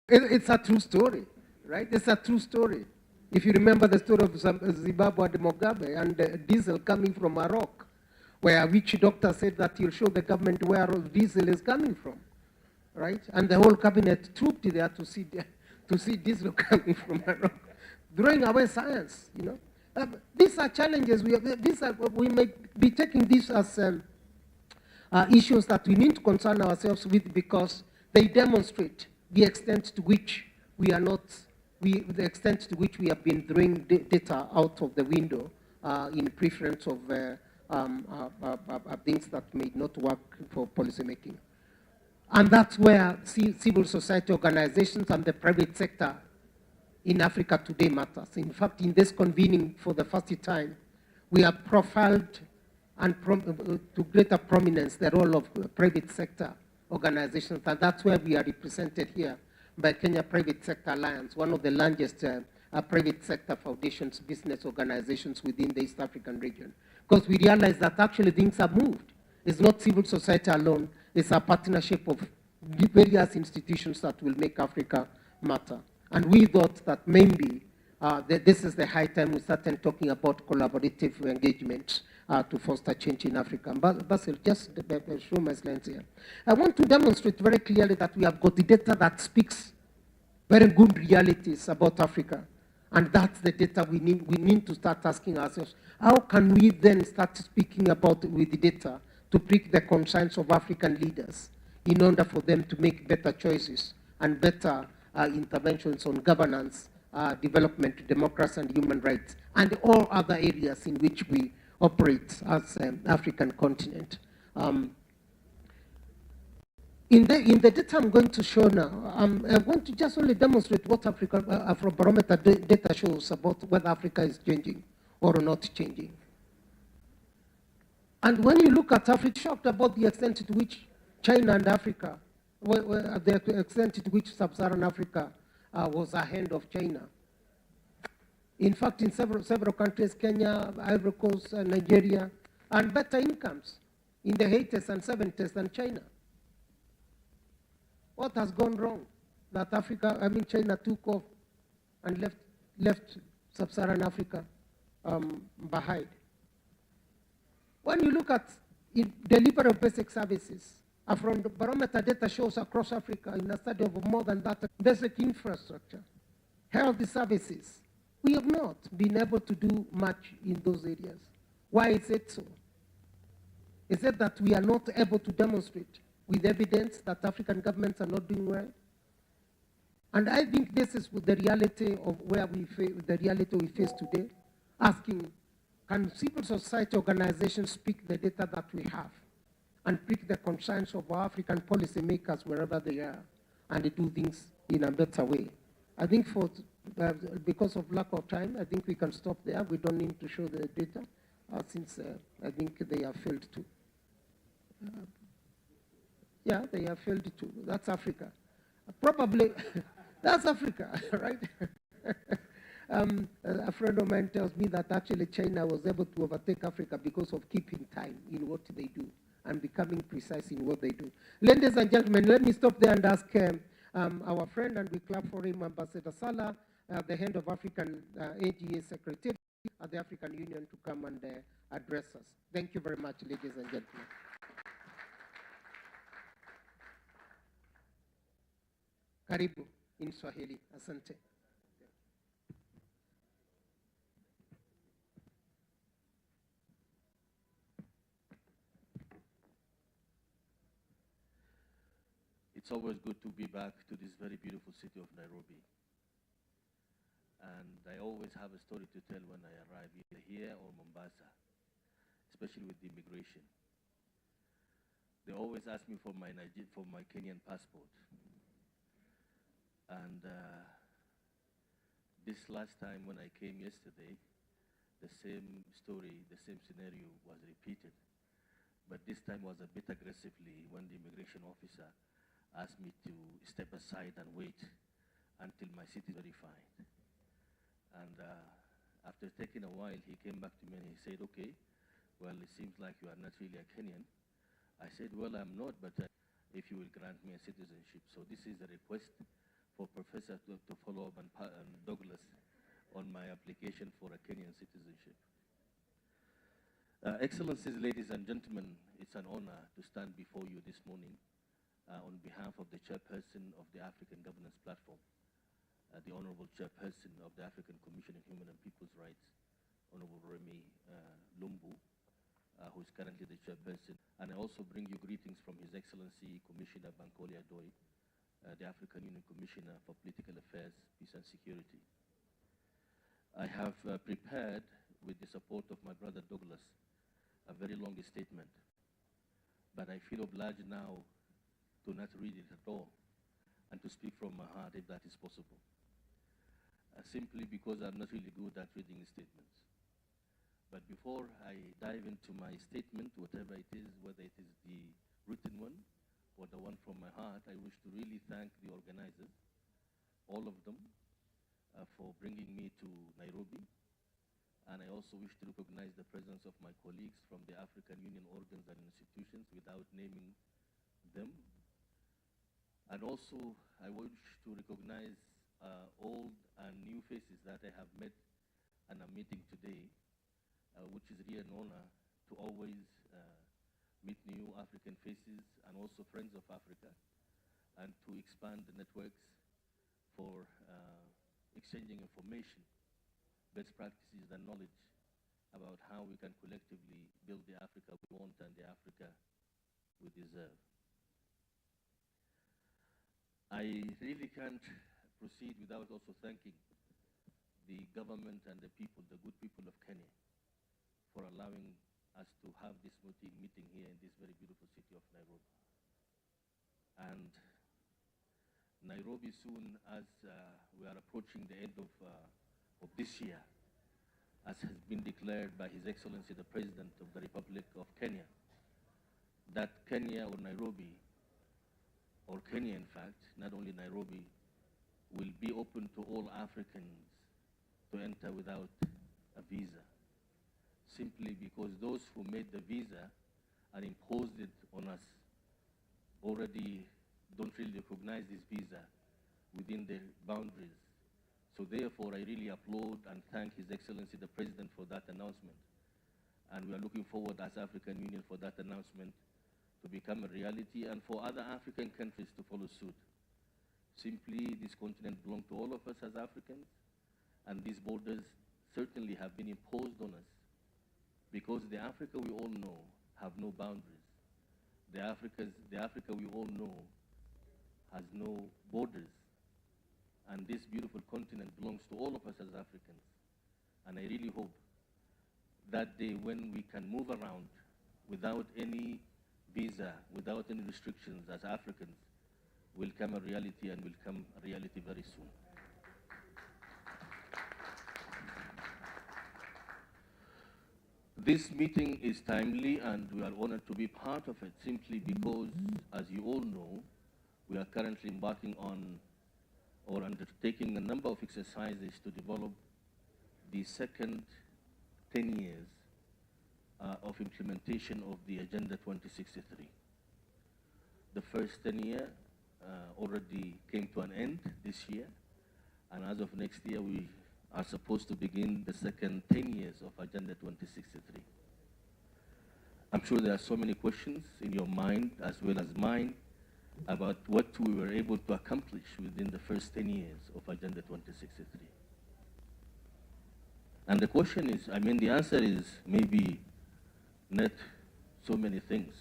It's a true story, right? It's a true story. If you remember the story of Zimbabwe and Mugabe and diesel coming from Morocco, where a witch doctor said that he'll show the government where all diesel is coming from, right? And the whole cabinet trooped there to see diesel coming from Morocco, throwing away science, you know. These are challenges. We may be taking this as issues that we need to concern ourselves with because they demonstrate the extent to which we are not, the extent to which we have been throwing data out of the window in preference of things that may not work for policymaking. And that's where civil society organizations and the private sector in Africa today matters. In fact, in this convening for the first time, we have profiled and to greater prominence the role of private sector organizations, and that's where we are represented here by Kenya Private Sector Alliance, one of the largest private sector foundations, business organizations within the East African region. Because we realize that actually things have moved. It's not civil society alone, it's a partnership of various institutions that will make Africa matter. And we thought that maybe this is the high time we started talking about collaborative engagement to foster change in Africa. Basil, just show my slides here. I want to demonstrate very clearly that we have got the data that speaks very good realities about Africa. And that's the data we need to start asking ourselves. How can we then start speaking about with the data to pick the concerns of African leaders in order for them to make better choices and better interventions on governance, development, democracy, and human rights, and all other areas in which we operate as an African continent. In the data I'm going to show now, I want to just only demonstrate what Afrobarometer data shows about whether Africa is changing or not changing. And when you look at Africa, shocked about the extent to which China and Africa, the extent to which sub-Saharan Africa was ahead of China. In fact, in several countries, Kenya, Ivory Coast, Nigeria, and better incomes in the 80s and 70s than China. What has gone wrong? That China took off and left sub-Saharan Africa behind. When you look at delivery of basic services, from the barometer data shows across Africa in a study of more than that, basic infrastructure, health services, we have not been able to do much in those areas. Why is it so? Is it that we are not able to demonstrate with evidence that African governments are not doing well? And I think this is the reality of the reality we face today, asking, can civil society organizations speak the data that we have and pick the concerns of our African policymakers wherever they are and do things in a better way? I think because of lack of time, I think we can stop there. We don't need to show the data since I think they have failed to. Yeah, they have failed to. That's Africa. Probably, that's Africa, right? A friend of mine tells me that actually China was able to overtake Africa because of keeping time in what they do and becoming precise in what they do. Ladies and gentlemen, let me stop there and ask our friend, and we clap for him, Ambassador Salah, the head of African AGA Secretariat at the African Union, to come and address us. Thank you very much, ladies and gentlemen. Karibu in Swahili. Asante. It's always good to be back to this very beautiful city of Nairobi. And I always have a story to tell when I arrive either here or Mombasa, especially with the immigration. They always ask me for my Kenyan passport. And this last time when I came yesterday, the same story, the same scenario was repeated. But this time was a bit aggressively when the immigration officer asked me to step aside and wait until my city is verified. And after taking a while, he came back to me and he said, okay, well, it seems like you are not really a Kenyan. I said, well, I'm not, but if you will grant me a citizenship. So this is a request for follow up on Douglas on my application for a Kenyan citizenship. Excellencies, ladies and gentlemen, it's an honor to stand before you this morning on behalf of the chairperson of the African Governance Platform, the Honorable Chairperson of the African Commission on Human and People's Rights, Honorable Remy Lumbu, who is currently the chairperson. And I also bring you greetings from His Excellency Commissioner Bankole Adoy, the African Union Commissioner for Political Affairs, Peace and Security. I have prepared, with the support of my brother Douglas, a very long statement, but I feel obliged now to not read it at all and to speak from my heart if that is possible, simply because I'm not really good at reading statements. But before I dive into my statement, whatever it is, whether it is the written one or the one from my heart, I wish to really thank the organizers, all of them, for bringing me to Nairobi. And I also wish to recognize the presence of my colleagues from the African Union organs and institutions without naming them. And also, I wish to recognize old and new faces that I have met and I'm meeting today, which is really an honor to always meet new African faces and also friends of Africa, and to expand the networks for exchanging information, best practices and knowledge about how we can collectively build the Africa we want and the Africa we deserve. I really can't proceed without also thanking the government and the people, the good people of Kenya, for allowing us to have this meeting here in this very beautiful city of Nairobi. And Nairobi soon, as we are approaching the end of this year, as has been declared by His Excellency the President of the Republic of Kenya, that Kenya or Nairobi, or Kenya in fact, not only Nairobi, will be open to all Africans to enter without a visa, simply because those who made the visa and imposed it on us already don't really recognize this visa within their boundaries. So therefore, I really applaud and thank His Excellency the President for that announcement. And we are looking forward as African Union for that announcement to become a reality and for other African countries to follow suit. Simply, this continent belongs to all of us as Africans, and these borders certainly have been imposed on us because the Africa we all know have no boundaries. The Africa we all know has no borders. And this beautiful continent belongs to all of us as Africans. And I really hope that day when we can move around without any visa, without any restrictions as Africans, will come a reality and will come a reality very soon. This meeting is timely and we are honored to be part of it simply because, as you all know, we are currently embarking on or undertaking a number of exercises to develop the second 10 years of implementation of the Agenda 2063. The first 10 year already came to an end this year, and as of next year we are supposed to begin the second 10 years of Agenda 2063. I'm sure there are so many questions in your mind as well as mine about what we were able to accomplish within the first 10 years of Agenda 2063. And the question is, the answer is maybe not so many things.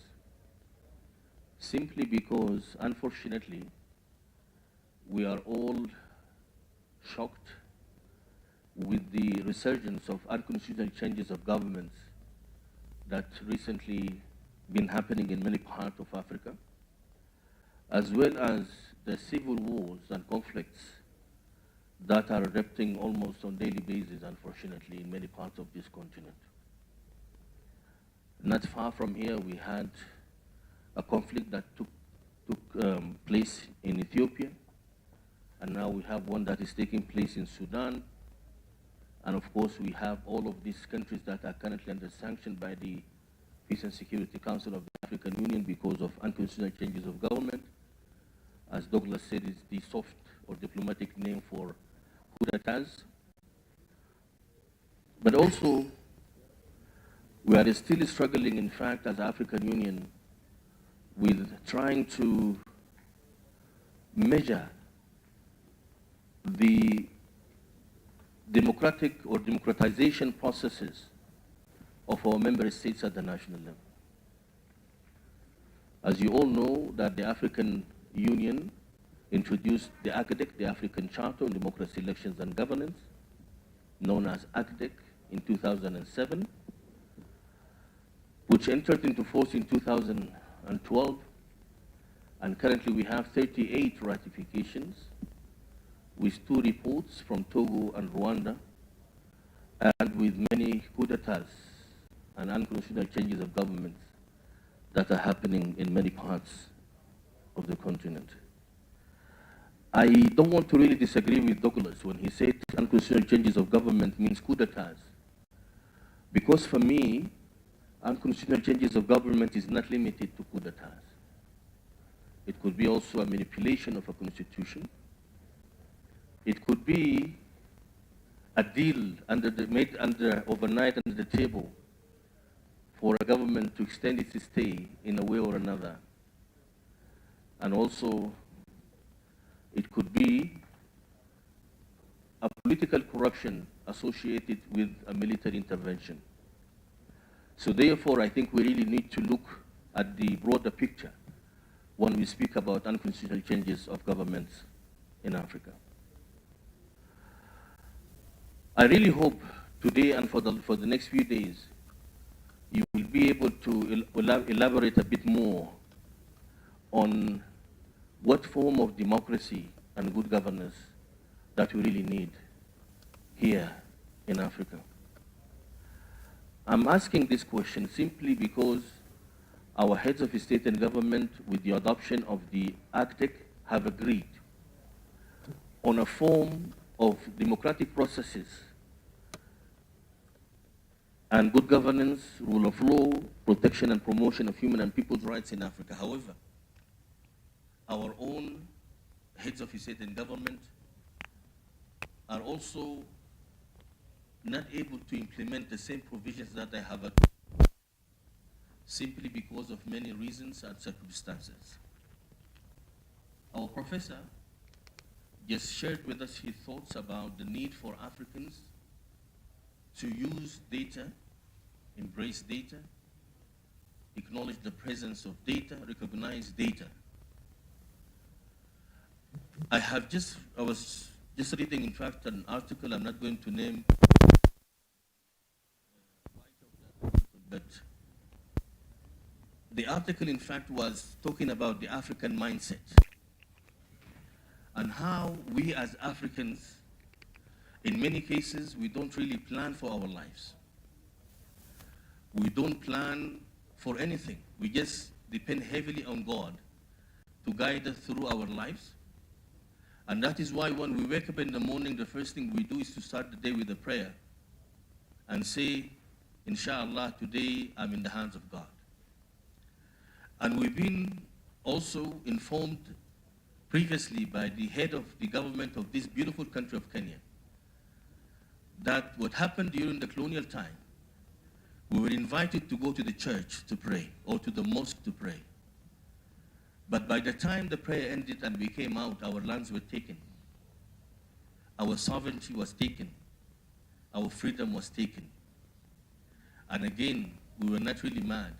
Simply because, unfortunately, we are all shocked with the resurgence of unconstitutional changes of governments that recently been happening in many parts of Africa, as well as the civil wars and conflicts that are erupting almost on a daily basis, unfortunately, in many parts of this continent. Not far from here, we had a conflict that took place in Ethiopia, and now we have one that is taking place in Sudan. And of course, we have all of these countries that are currently under sanction by the Peace and Security Council of the African Union because of unconstitutional changes of government. As Douglas said, it's the soft or diplomatic name for coup d'etats. But also, we are still struggling, in fact, as African Union, with trying to measure the democratic or democratization processes of our member states at the national level. As you all know, that the African Union introduced the ACDEC, the African Charter on Democracy, Elections and Governance, known as ACDEC, in 2007, which entered into force in 2012, and currently we have 38 ratifications, with 2 reports from Togo and Rwanda, and with many coup d'etats and unconstitutional changes of governments that are happening in many parts of the continent. I don't want to really disagree with Douglas when he said unconstitutional changes of government means coup d'etats, because for me, unconstitutional changes of government is not limited to coup d'etats. It could be also a manipulation of a constitution. It could be a deal made overnight under the table for a government to extend its stay in a way or another. And also, it could be a political corruption associated with a military intervention. So therefore, I think we really need to look at the broader picture when we speak about unconstitutional changes of governments in Africa. I really hope today and for the next few days, you will be able to elaborate a bit more on what form of democracy and good governance that we really need here in Africa. I'm asking this question simply because our heads of state and government, with the adoption of the ACTEC, have agreed on a form of democratic processes and good governance, rule of law, protection and promotion of human and people's rights in Africa. However, our own heads of state and government are also not able to implement the same provisions that they have simply because of many reasons and circumstances. Our professor just shared with us his thoughts about the need for Africans to use data, embrace data, acknowledge the presence of data, recognize data. I was just reading, in fact, an article, I'm not going to name, but the article, in fact, was talking about the African mindset and how we as Africans, in many cases, we don't really plan for our lives. We don't plan for anything. We just depend heavily on God to guide us through our lives. And that is why when we wake up in the morning, the first thing we do is to start the day with a prayer and say, Inshallah, today I'm in the hands of God. And we've been also informed previously by the head of the government of this beautiful country of Kenya that what happened during the colonial time, we were invited to go to the church to pray or to the mosque to pray. But by the time the prayer ended and we came out, our lands were taken. Our sovereignty was taken. Our freedom was taken. And again, we were not really mad.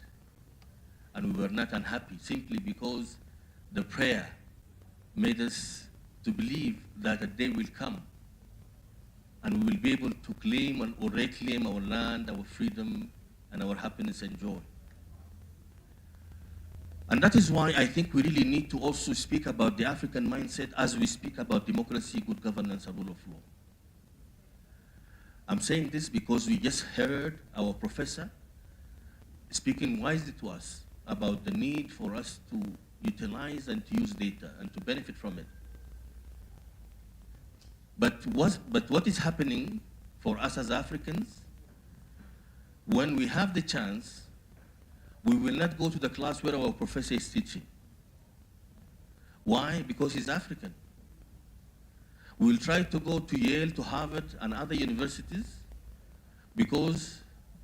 And we were not unhappy, simply because the prayer made us to believe that a day will come and we will be able to claim or reclaim our land, our freedom, and our happiness and joy. And that is why I think we really need to also speak about the African mindset as we speak about democracy, good governance, and rule of law. I'm saying this because we just heard our professor speaking wisely to us about the need for us to utilize and to use data and to benefit from it. But what is happening for us as Africans, when we have the chance, we will not go to the class where our professor is teaching. Why? Because he's African. We will try to go to Yale, to Harvard, and other universities because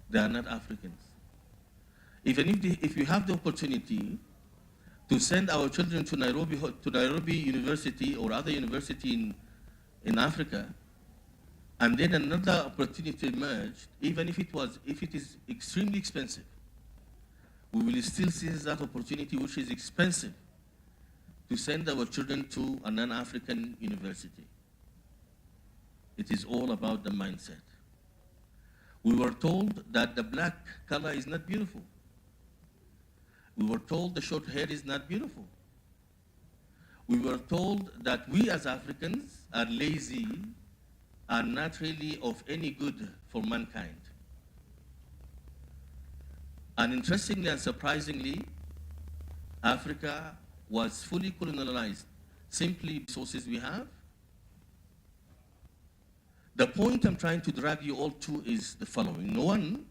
they are not Africans. Even if we have the opportunity to send our children to Nairobi University or other university in Africa, and then another opportunity emerged, even if it is extremely expensive, we will still seize that opportunity, which is expensive, to send our children to a non-African university. It is all about the mindset. We were told that the black color is not beautiful. We were told the short hair is not beautiful. We were told that we as Africans are lazy, are not really of any good for mankind. And interestingly and surprisingly, Africa was fully colonialized simply resources we have. The point I'm trying to drag you all to is the following. One,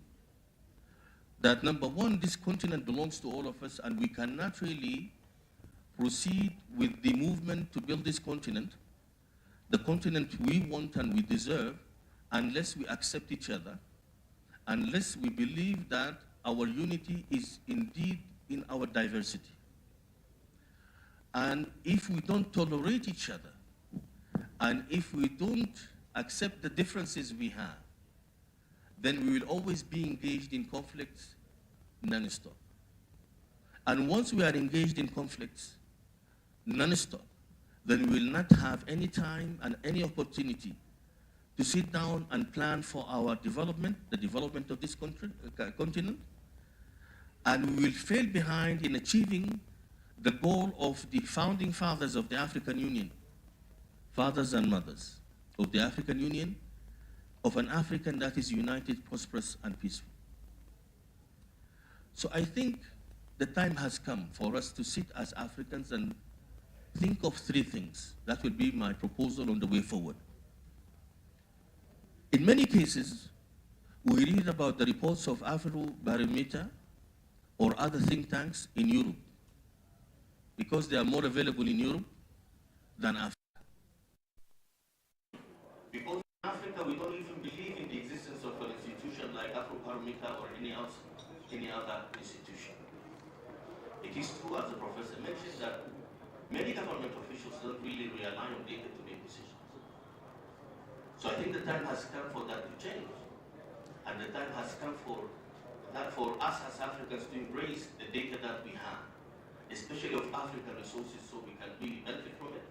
that number one, this continent belongs to all of us, and we cannot really proceed with the movement to build this continent, the continent we want and we deserve, unless we accept each other, unless we believe that our unity is indeed in our diversity. And if we don't tolerate each other, and if we don't accept the differences we have, then we will always be engaged in conflicts non-stop. And once we are engaged in conflicts non-stop, then we will not have any time and any opportunity to sit down and plan for our development, the development of this continent, and we will fail behind in achieving the goal of the founding fathers of the African Union, fathers and mothers of the African Union, of an African that is united, prosperous, and peaceful. So I think the time has come for us to sit as Africans and think of three things. That will be my proposal on the way forward. In many cases, we read about the reports of Afrobarometer or other think tanks in Europe, because they are more available in Europe than Africa. Because in Africa, we don't even believe in the existence of an institution like Afrobarometer or any other institution. It is true, as the professor mentioned, that many government officials don't really rely on data to make decisions. So I think the time has come for that to change. And the time has come for us as Africans to embrace the data that we have, especially of African resources, so we can really benefit from it,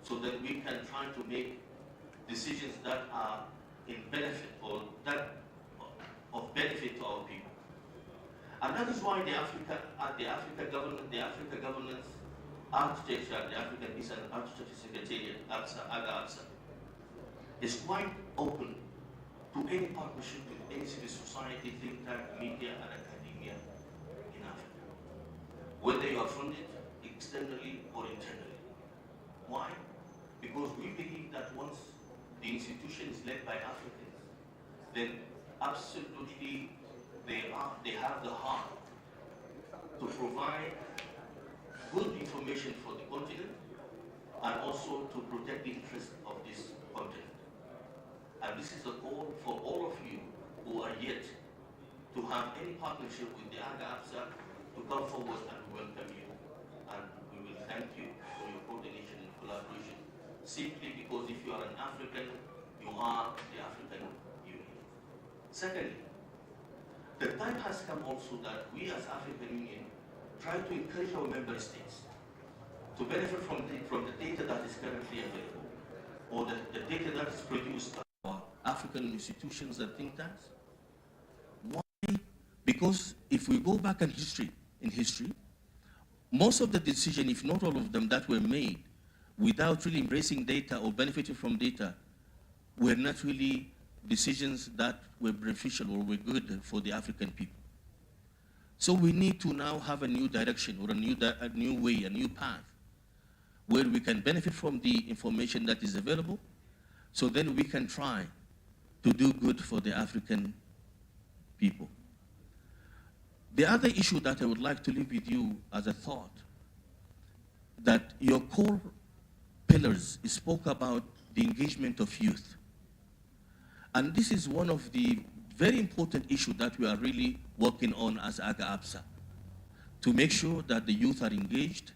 so that we can try to make decisions that are in benefit or that of benefit to our people. And that is why the Africa governance architecture, the African Peace and Architecture Secretariat, AGA, is quite open to any partnership with any civil society, think tank, media, and academia in Africa, whether you are funded externally or internally. Why? Because we believe that once the institution is led by Africans, then absolutely they have the heart to provide good information for the continent and also to protect the interests of this continent. And this is a call for all of you who are yet to have any partnership with the AGA to come forward and welcome you. And we will thank you for your coordination and collaboration, simply because if you are an African, you are the African Union. Secondly, the time has come also that we as African Union try to encourage our member states to benefit from the data that is currently available, or the data that is produced by our African institutions and think tanks. Why? Because if we go back in history, most of the decisions, if not all of them, that were made without really embracing data or benefiting from data were not really decisions that were beneficial or were good for the African people. So we need to now have a new direction or a new way, a new path, where we can benefit from the information that is available, so then we can try to do good for the African people. The other issue that I would like to leave with you as a thought, that your core pillars spoke about the engagement of youth. And this is one of the very important issues that we are really working on as AGA-APSA, to make sure that the youth are engaged,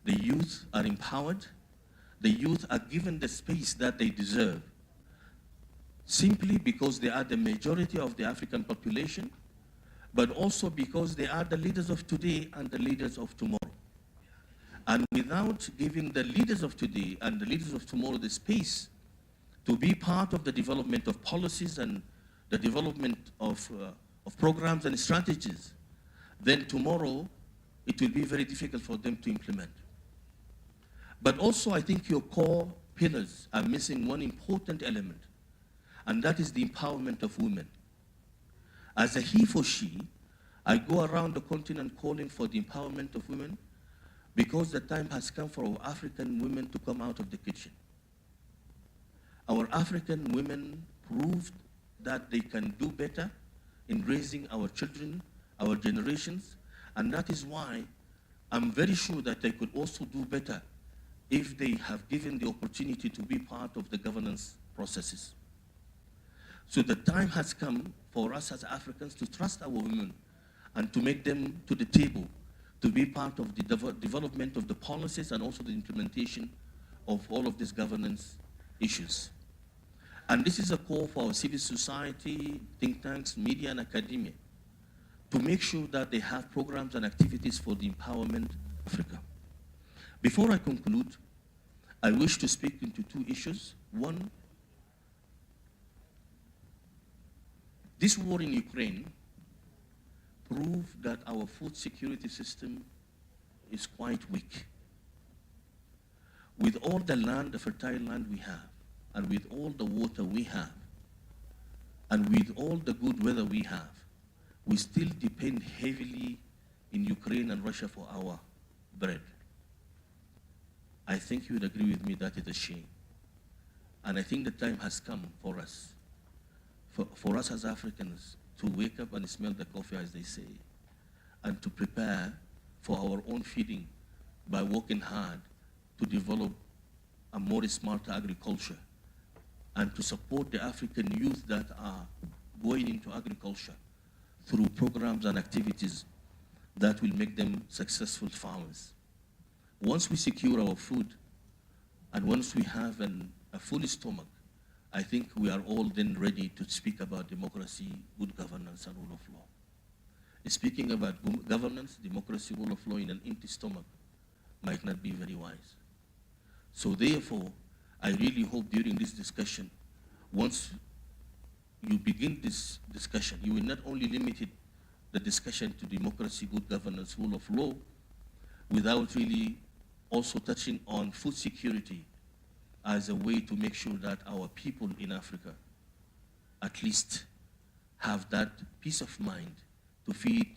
the youth are empowered, the youth are given the space that they deserve, simply because they are the majority of the African population, but also because they are the leaders of today and the leaders of tomorrow. And without giving the leaders of today and the leaders of tomorrow the space to be part of the development of policies and the development of programs and strategies, then tomorrow it will be very difficult for them to implement. But also, I think your core pillars are missing one important element, and that is the empowerment of women. As a he for she, I go around the continent calling for the empowerment of women, because the time has come for our African women to come out of the kitchen. Our African women proved that they can do better in raising our children, our generations, and that is why I'm very sure that they could also do better if they have given the opportunity to be part of the governance processes. So the time has come for us as Africans to trust our women and to make them to the table to be part of the development of the policies and also the implementation of all of these governance issues. And this is a call for our civil society, think tanks, media, and academia to make sure that they have programs and activities for the empowerment of Africa. Before I conclude, I wish to speak into two issues. One, this war in Ukraine proved that our food security system is quite weak. With all the land, the fertile land we have, and with all the water we have, and with all the good weather we have, we still depend heavily in Ukraine and Russia for our bread. I think you would agree with me that is a shame. And I think the time has come for us, for us as Africans, to wake up and smell the coffee, as they say, and to prepare for our own feeding by working hard to develop a more smart agriculture and to support the African youth that are going into agriculture through programs and activities that will make them successful farmers. Once we secure our food and once we have a full stomach, I think we are all then ready to speak about democracy, good governance, and rule of law. Speaking about governance, democracy, rule of law in an empty stomach might not be very wise. So therefore, I really hope during this discussion, once you begin this discussion, you will not only limit the discussion to democracy, good governance, rule of law, without really also touching on food security as a way to make sure that our people in Africa at least have that peace of mind to feed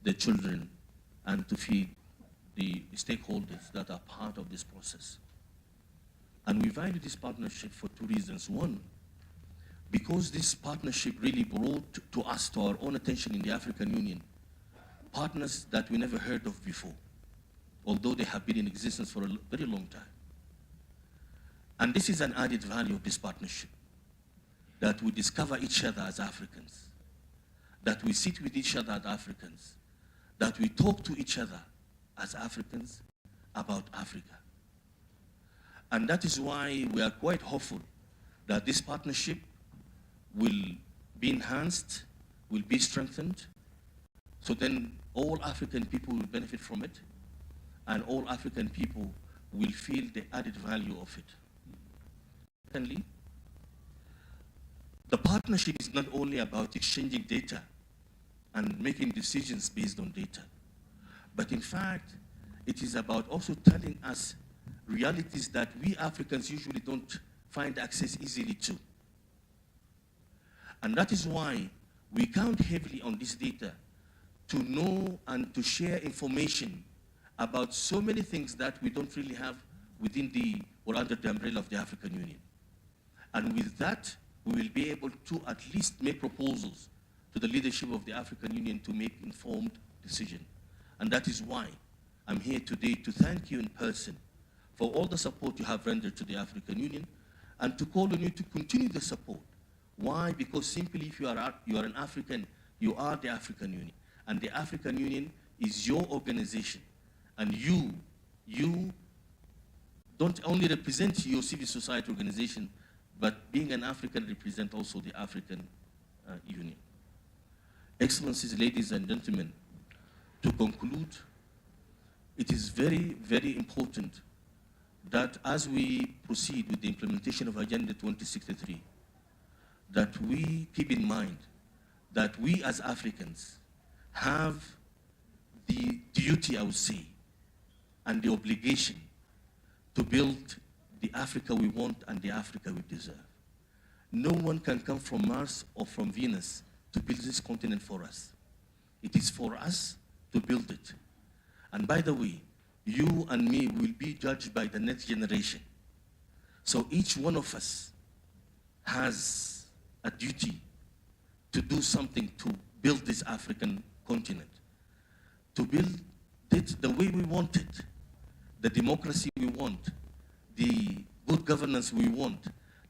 the children and to feed the stakeholders that are part of this process. And we value this partnership for two reasons. One, because this partnership really brought to us, to our own attention in the African Union, partners that we never heard of before, although they have been in existence for a very long time. And this is an added value of this partnership, that we discover each other as Africans, that we sit with each other as Africans, that we talk to each other as Africans about Africa. And that is why we are quite hopeful that this partnership will be enhanced, will be strengthened, so then all African people will benefit from it, and all African people will feel the added value of it. Secondly, the partnership is not only about exchanging data and making decisions based on data, but in fact, it is about also telling us realities that we Africans usually don't find access easily to. And that is why we count heavily on this data to know and to share information about so many things that we don't really have within the or under the umbrella of the African Union. And with that, we will be able to at least make proposals to the leadership of the African Union to make informed decisions. And that is why I'm here today to thank you in person for all the support you have rendered to the African Union, and to call on you to continue the support. Why? Because simply if you are an African, you are the African Union. And the African Union is your organization. And you don't only represent your civil society organization, but being an African, represent also the African Union. Excellencies, ladies and gentlemen, to conclude, it is very, very important that as we proceed with the implementation of Agenda 2063, that we keep in mind that we as Africans have the duty, I would say, and the obligation to build the Africa we want and the Africa we deserve. No one can come from Mars or from Venus to build this continent for us. It is for us to build it. And by the way, you and me will be judged by the next generation. So each one of us has a duty to do something to build this African continent, to build it the way we want it, the democracy we want, the good governance we want,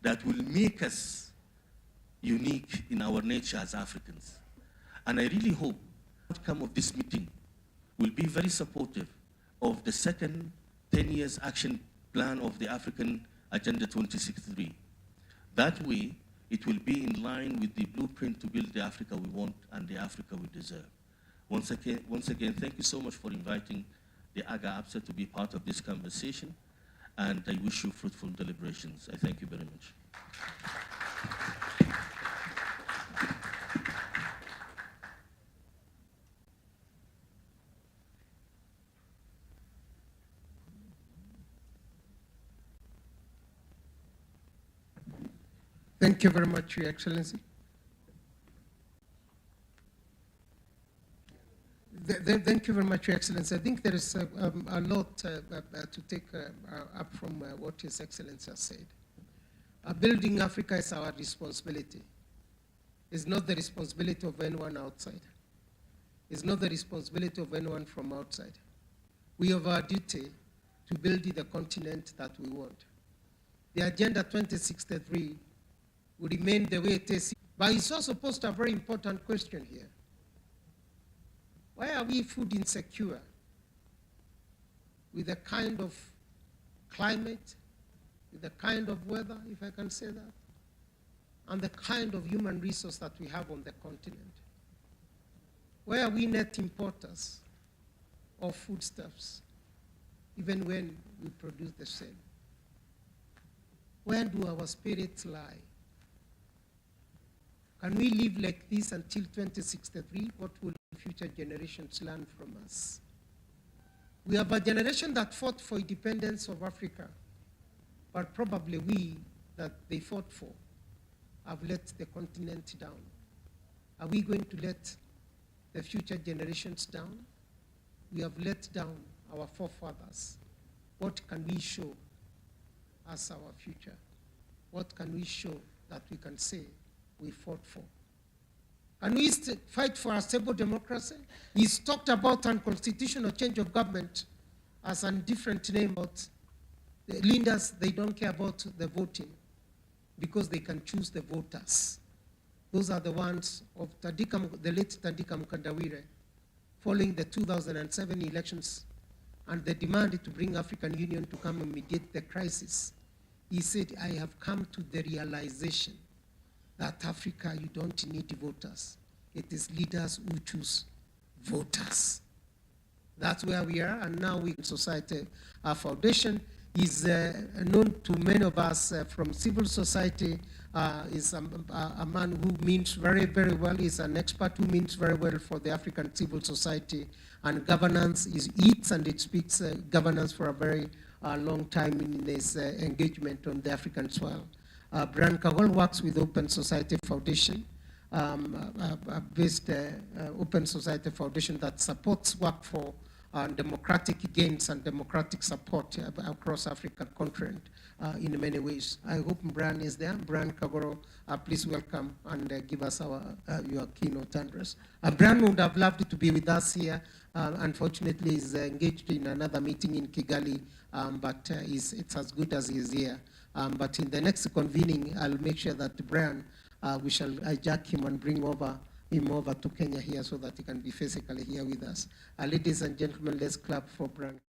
that will make us unique in our nature as Africans. And I really hope the outcome of this meeting will be very supportive of the second 10 years action plan of the African Agenda 2063. That way, it will be in line with the blueprint to build the Africa we want and the Africa we deserve. Once again, thank you so much for inviting the AGA APSA to be part of this conversation, and I wish you fruitful deliberations. I thank you very much. Thank you very much, Your Excellency. Thank you very much, Your Excellency. I think there is a lot to take up from what His Excellency has said. Building Africa is our responsibility. It's not the responsibility of anyone outside. It's not the responsibility of anyone from outside. We have our duty to build the continent that we want. The Agenda 2063 will remain the way it is. But it's also posed a very important question here. Why are we food insecure with the kind of climate, with the kind of weather, if I can say that, and the kind of human resource that we have on the continent? Why are we net importers of foodstuffs, even when we produce the same? Where do our spirits lie? Can we live like this until 2063? What will future generations learn from us? We have a generation that fought for independence of Africa, but probably we that they fought for have let the continent down. Are we going to let the future generations down? We have let down our forefathers. What can we show as our future? What can we show that we can say we fought for? Can we fight for a stable democracy? He's talked about unconstitutional change of government as a different name, but the leaders, they don't care about the voting because they can choose the voters. Those are the ones of the late Tandika Mkandawire, following the 2007 elections and the demand to bring African Union to come and mediate the crisis. He said, I have come to the realization that Africa, you don't need voters. It is leaders who choose voters. That's where we are, and now we society. Our foundation is known to many of us from civil society. Is a man who means very, very well. He's an expert who means very well for the African civil society, and governance is eats and it speaks governance for a very long time in his engagement on the African soil. Brian Kagol works with Open Society Foundation, based Open Society Foundation that supports work for democratic gains and democratic support across African continent in many ways. I hope Brian is there. Brian Kagoro, please welcome and give us your keynote address. Brian would have loved to be with us here. Unfortunately, he's engaged in another meeting in Kigali, but it's as good as he's here. But in the next convening, I'll make sure that Brian, we shall hijack him and bring him over to Kenya here so that he can be physically here with us. Ladies and gentlemen, let's clap for Brian.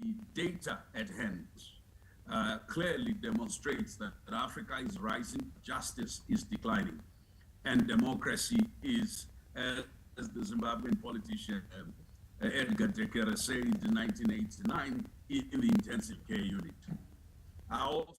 The data at hand clearly demonstrates that Africa is rising, justice is declining, and democracy is, as the Zimbabwean politician Edgar Dekere said in 1989, in the intensive care unit. I also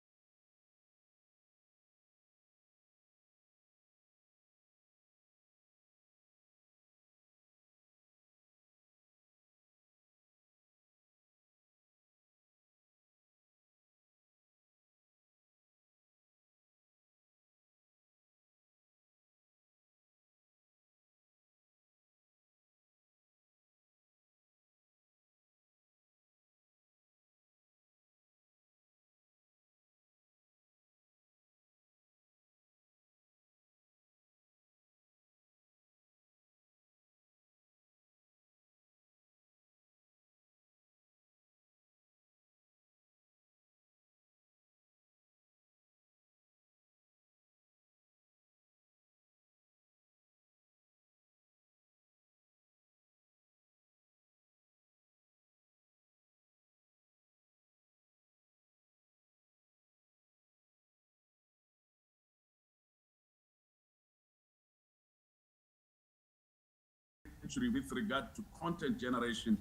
with regard to content generation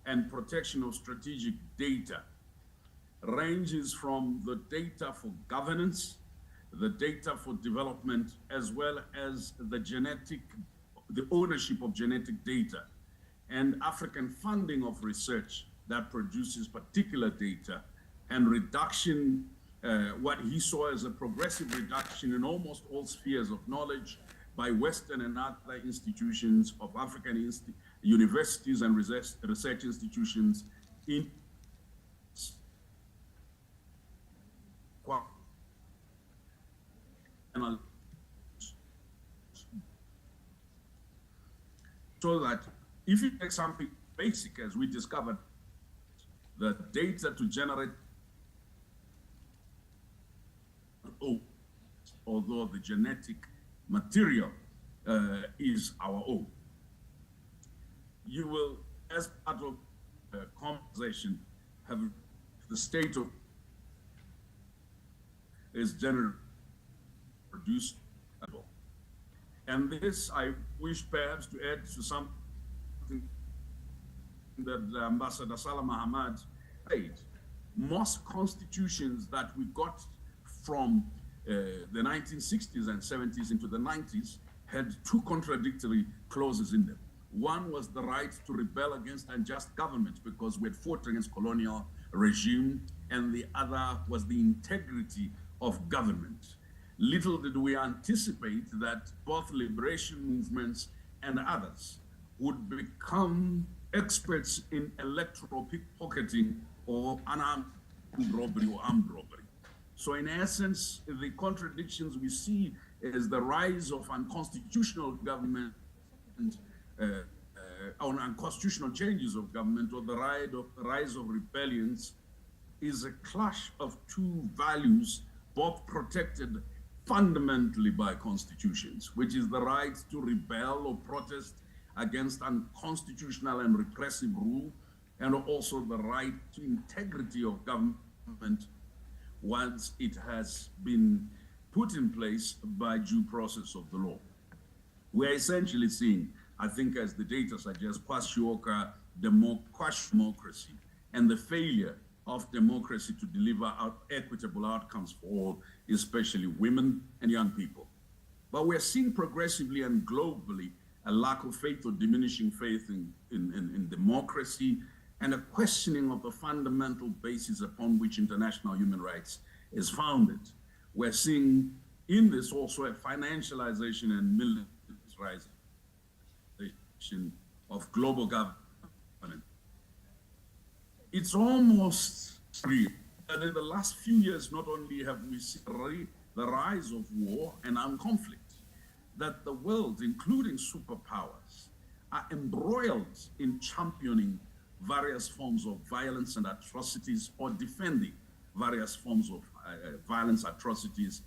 and protection of strategic data ranges from the data for governance, the data for development, as well as the ownership of genetic data, and African funding of research that produces particular data, and reduction, what he saw as a progressive reduction in almost all spheres of knowledge by Western and other institutions of African universities and research institutions in so that if you take something basic, as we discovered, the data to generate, although the genetic material is our own. You will, as part of the conversation, have the state of is generally produced. And this, I wish perhaps to add to something that Ambassador Salah Mahamad said. Most constitutions that we got from the 1960s and 70s into the 90s had two contradictory clauses in them. One was the right to rebel against unjust government because we had fought against colonial regime, and the other was the integrity of government. Little did we anticipate that both liberation movements and others would become experts in electoral pickpocketing or unarmed robbery or armed robbery. So in essence, the contradictions we see is the rise of unconstitutional government on unconstitutional changes of government, or the rise of rebellions, is a clash of two values, both protected fundamentally by constitutions, which is the right to rebel or protest against unconstitutional and repressive rule, and also the right to integrity of government once it has been put in place by due process of the law. We're essentially seeing, I think as the data suggests, quasi-democracy and the failure of democracy to deliver equitable outcomes for all, especially women and young people. But we're seeing progressively and globally a lack of faith or diminishing faith in democracy, and a questioning of the fundamental basis upon which international human rights is founded. We're seeing in this also a financialization and militarization of global government. It's almost real that in the last few years, not only have we seen the rise of war and armed conflict, that the world, including superpowers, are embroiled in championing various forms of violence and atrocities, or defending various forms of violence, atrocities,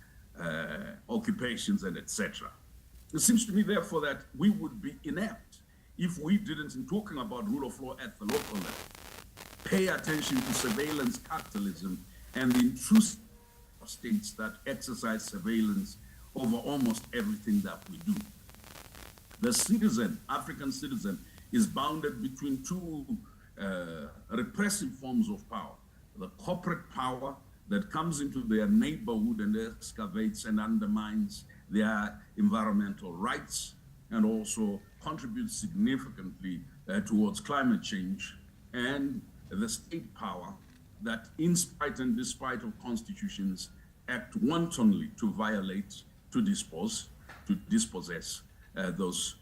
occupations, and etc. It seems to me, therefore, that we would be inept if we didn't, in talking about rule of law at the local level, pay attention to surveillance capitalism and the intrusive states that exercise surveillance over almost everything that we do. The citizen, African citizen, is bounded between two repressive forms of power. The corporate power that comes into their neighborhood and excavates and undermines their environmental rights, and also contributes significantly towards climate change, and the state power that, in spite and despite of constitutions, act wantonly to violate, to dispossess those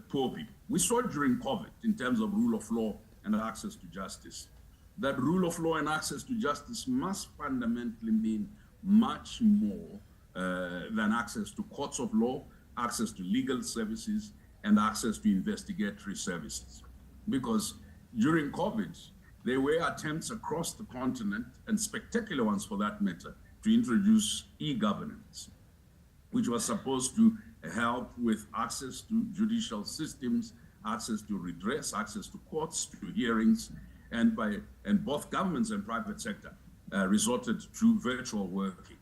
poor people. We saw it during COVID in terms of rule of law and access to justice. That rule of law and access to justice must fundamentally mean much more than access to courts of law, access to legal services, and access to investigatory services. Because during COVID, there were attempts across the continent, and spectacular ones for that matter, to introduce e-governance, which was supposed to help with access to judicial systems, access to redress, access to courts, to hearings, and both governments and private sector resorted to virtual working.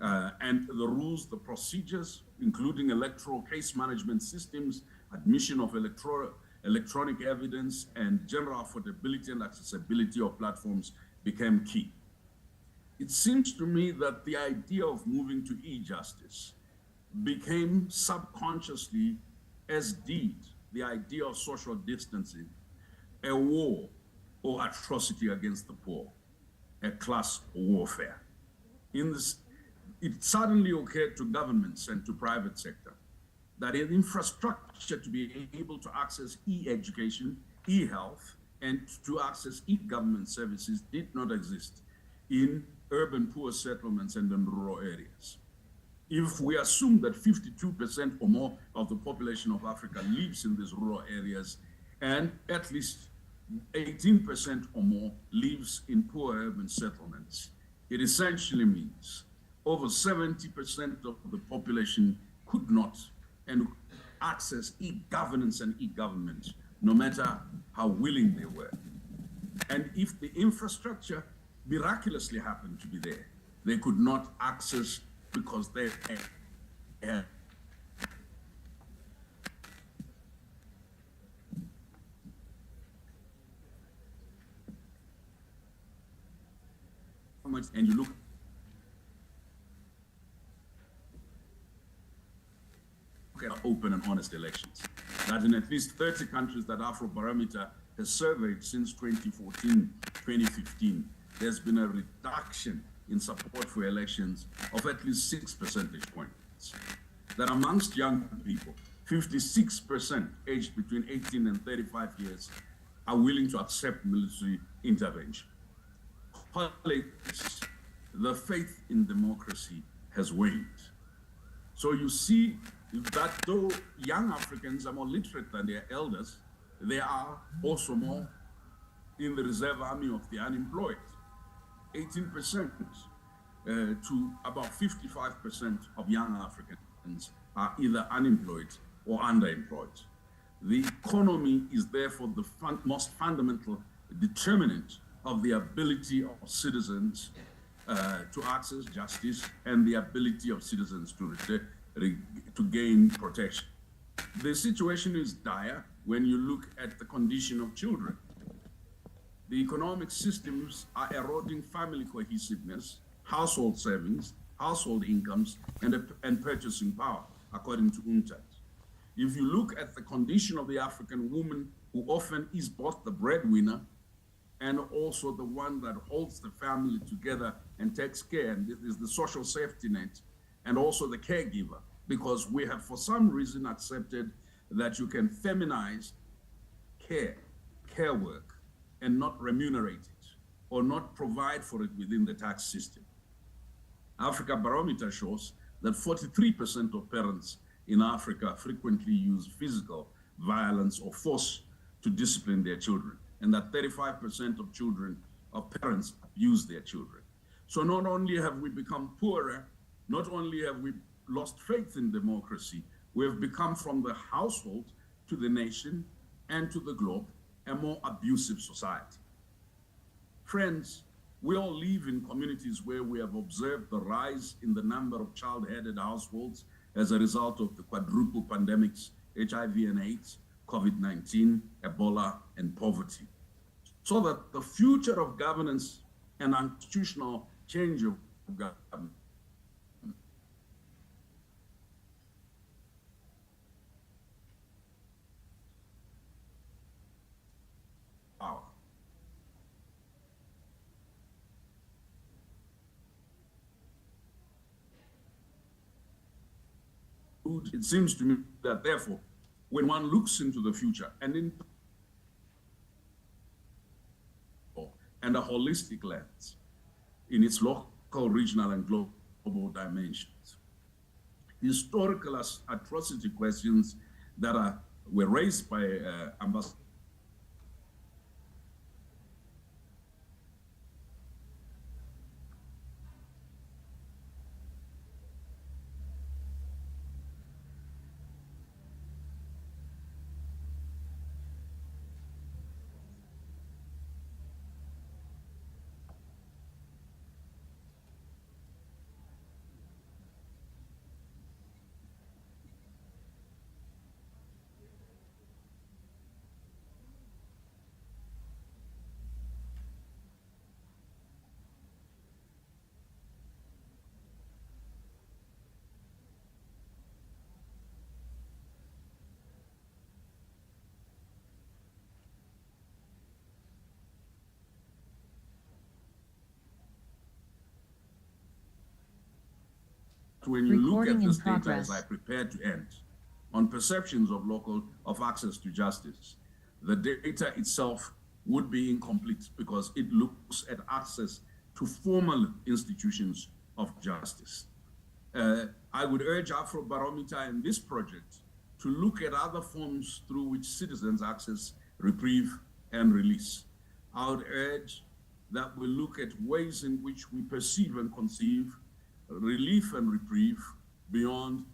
And the rules, the procedures, including electoral case management systems, admission of electronic evidence, and general affordability and accessibility of platforms became key. It seems to me that the idea of moving to e-justice became subconsciously, as did the idea of social distancing, a war or atrocity against the poor, a class warfare. It suddenly occurred to governments and to private sector that an infrastructure to be able to access e-education, e-health, and to access e-government services did not exist in urban poor settlements and in rural areas. If we assume that 52% or more of the population of Africa lives in these rural areas, and at least 18% or more lives in poor urban settlements, it essentially means over 70% of the population could not and access e-governance and e-government, no matter how willing they were. And if the infrastructure miraculously happened to be there, they could not access because they had much, and you look at open and honest elections. That in at least 30 countries that Afrobarometer has surveyed since 2014, 2015, there's been a reduction in support for elections of at least 6 percentage points. That amongst young people, 56% aged between 18 and 35 years are willing to accept military intervention. Politics, the faith in democracy has waned. So you see that though young Africans are more literate than their elders, they are also more in the reserve army of the unemployed. 18% to about 55% of young Africans are either unemployed or underemployed. The economy is therefore the most fundamental determinant of the ability of citizens to access justice and the ability of citizens to gain protection. The situation is dire when you look at the condition of children. The economic systems are eroding family cohesiveness, household savings, household incomes, and purchasing power, according to UNCTAD. If you look at the condition of the African woman, who often is both the breadwinner and also the one that holds the family together and takes care, and is the social safety net, and also the caregiver, because we have for some reason accepted that you can feminize care work, and not remunerate it or not provide for it within the tax system. Africa Barometer shows that 43% of parents in Africa frequently use physical violence or force to discipline their children, and that 35% of parents abuse their children. So not only have we become poorer, not only have we lost faith in democracy, we have become, from the household to the nation and to the globe, a more abusive society. Friends, we all live in communities where we have observed the rise in the number of child-headed households as a result of the quadruple pandemics, HIV and AIDS, COVID-19, Ebola, and poverty. So that the future of governance and institutional change of government power. It seems to me that therefore, when one looks into the future and a holistic lens in its local, regional, and global dimensions, historical atrocity questions that were raised by Ambassador when you look at this data, as I prepare to end, on perceptions of access to justice, the data itself would be incomplete because it looks at access to formal institutions of justice. I would urge Afrobarometer and this project to look at other forms through which citizens access reprieve and release. I would urge that we look at ways in which we perceive and conceive relief and reprieve beyond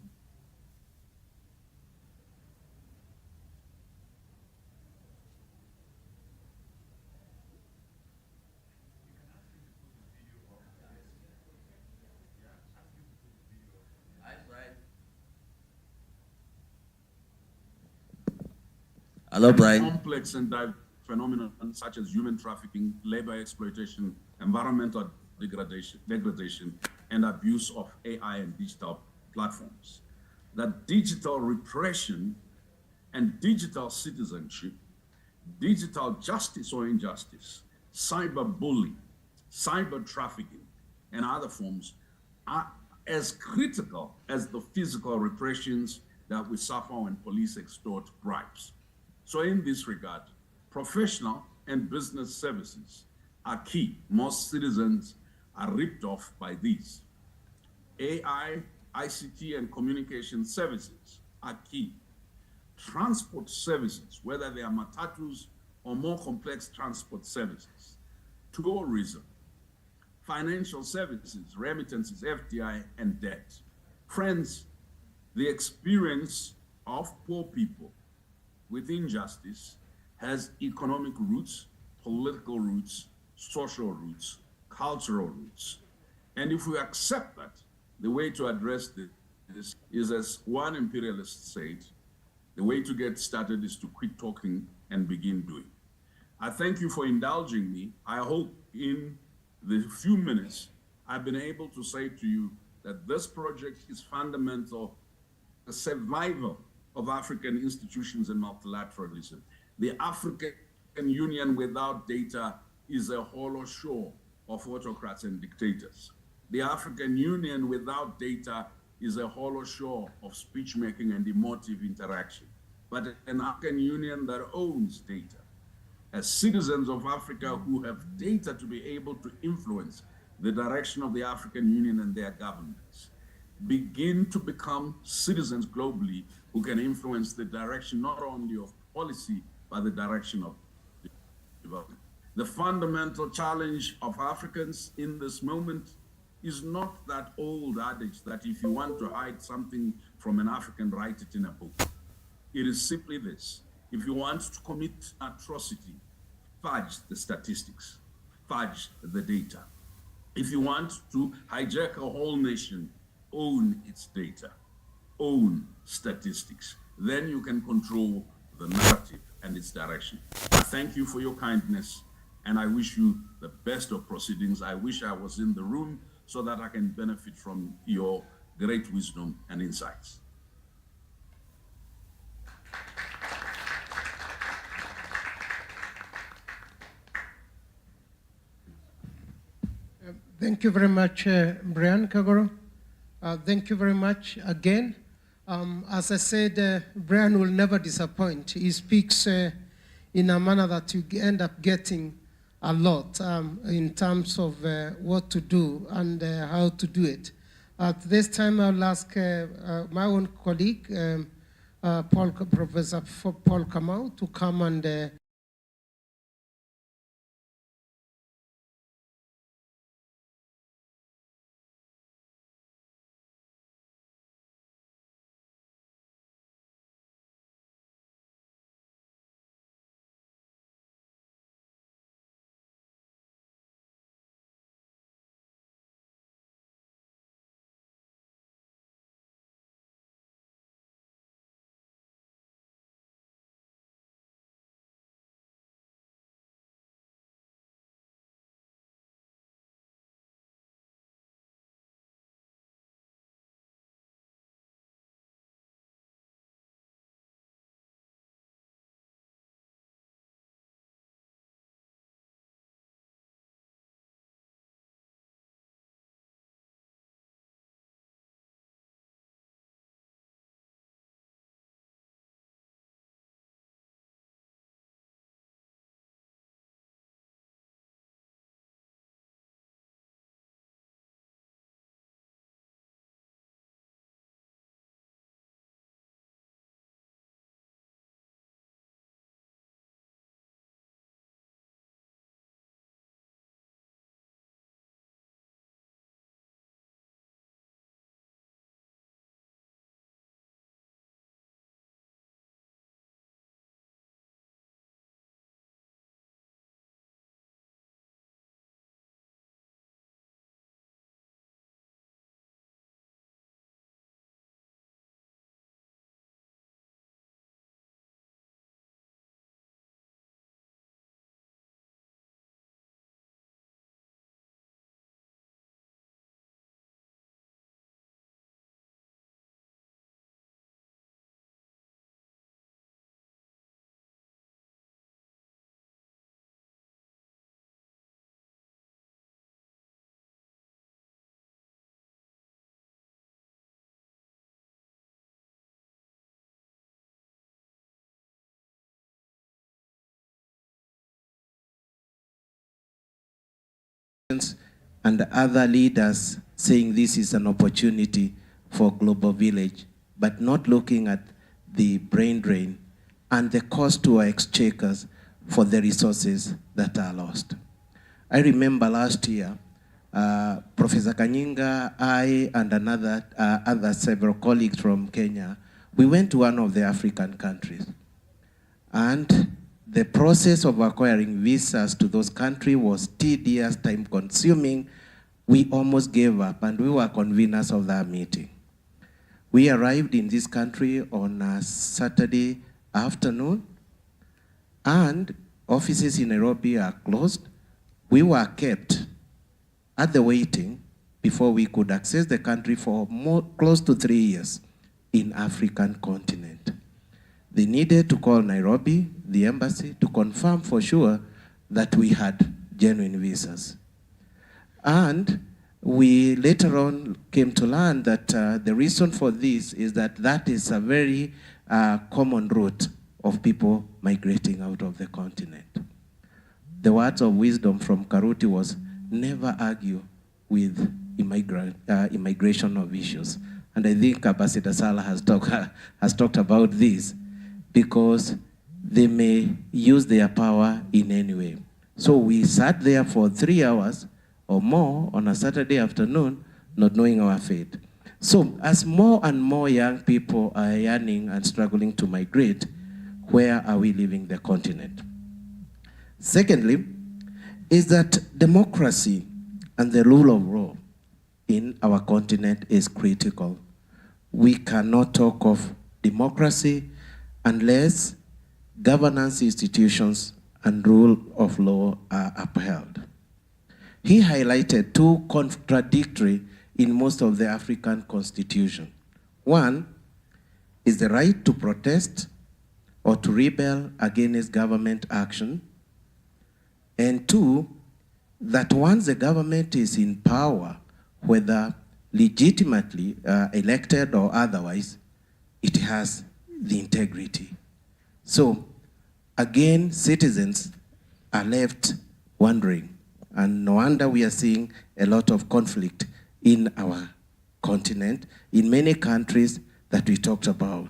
Hello, Brian. Complex and diverse phenomena such as human trafficking, labor exploitation, environmental degradation, and abuse of AI and digital platforms. That digital repression and digital citizenship, digital justice or injustice, cyberbullying, cyber trafficking, and other forms are as critical as the physical repressions that we suffer when police extort bribes. So in this regard, professional and business services are key. Most citizens are ripped off by these. AI, ICT, and communication services are key. Transport services, whether they are matatus or more complex transport services, tourism, financial services, remittances, FDI, and debt. Friends, the experience of poor people with injustice has economic roots, political roots, social roots, cultural roots. And if we accept that, the way to address this is, as one imperialist said, the way to get started is to quit talking and begin doing. I thank you for indulging me. I hope in the few minutes I've been able to say to you that this project is fundamental to the survival of African institutions and multilateralism. The African Union without data is a hollow shell of autocrats and dictators. The African Union without data is a hollow shell of speech making and emotive interaction. But an African Union that owns data, as citizens of Africa who have data to be able to influence the direction of the African Union and their governments, begin to become citizens globally who can influence the direction not only of policy, but the direction of development. The fundamental challenge of Africans in this moment is not that old adage that if you want to hide something from an African, write it in a book. It is simply this: if you want to commit atrocity, fudge the statistics, fudge the data. If you want to hijack a whole nation, own its data, own statistics. Then you can control the narrative and its direction. I thank you for your kindness, and I wish you the best of proceedings. I wish I was in the room so that I can benefit from your great wisdom and insights. Thank you very much, Brian Kagoro. Thank you very much again. As I said, Brian will never disappoint. He speaks in a manner that you end up getting a lot in terms of what to do and how to do it. At this time, I'll ask my own colleague, Professor Paul Kamau, to come and and other leaders saying this is an opportunity for global village, but not looking at the brain drain and the cost to our exchequers for the resources that are lost. I remember last year, Professor Kanyinga, I, and other several colleagues from Kenya, we went to one of the African countries. And the process of acquiring visas to those countries was tedious, time-consuming. We almost gave up, and we were conveners of that meeting. We arrived in this country on a Saturday afternoon, and offices in Nairobi are closed. We were kept at the waiting before we could access the country for close to 3 years in African continent. They needed to call Nairobi, the embassy, to confirm for sure that we had genuine visas. And we later on came to learn that the reason for this is that is a very common route of people migrating out of the continent. The words of wisdom from Karuti was, never argue with immigration of issues. And I think Ambassador Salah has talked about this, because they may use their power in any way. So we sat there for 3 hours or more on a Saturday afternoon, not knowing our fate. So as more and more young people are yearning and struggling to migrate, where are we leaving the continent? Secondly, is that democracy and the rule of law in our continent is critical. We cannot talk of democracy unless governance institutions and rule of law are upheld. He highlighted two contradictory in most of the African constitution. One is the right to protest or to rebel against government action. And two, that once the government is in power, whether legitimately elected or otherwise, it has the integrity. So again, citizens are left wondering, and no wonder we are seeing a lot of conflict in our continent, in many countries that we talked about.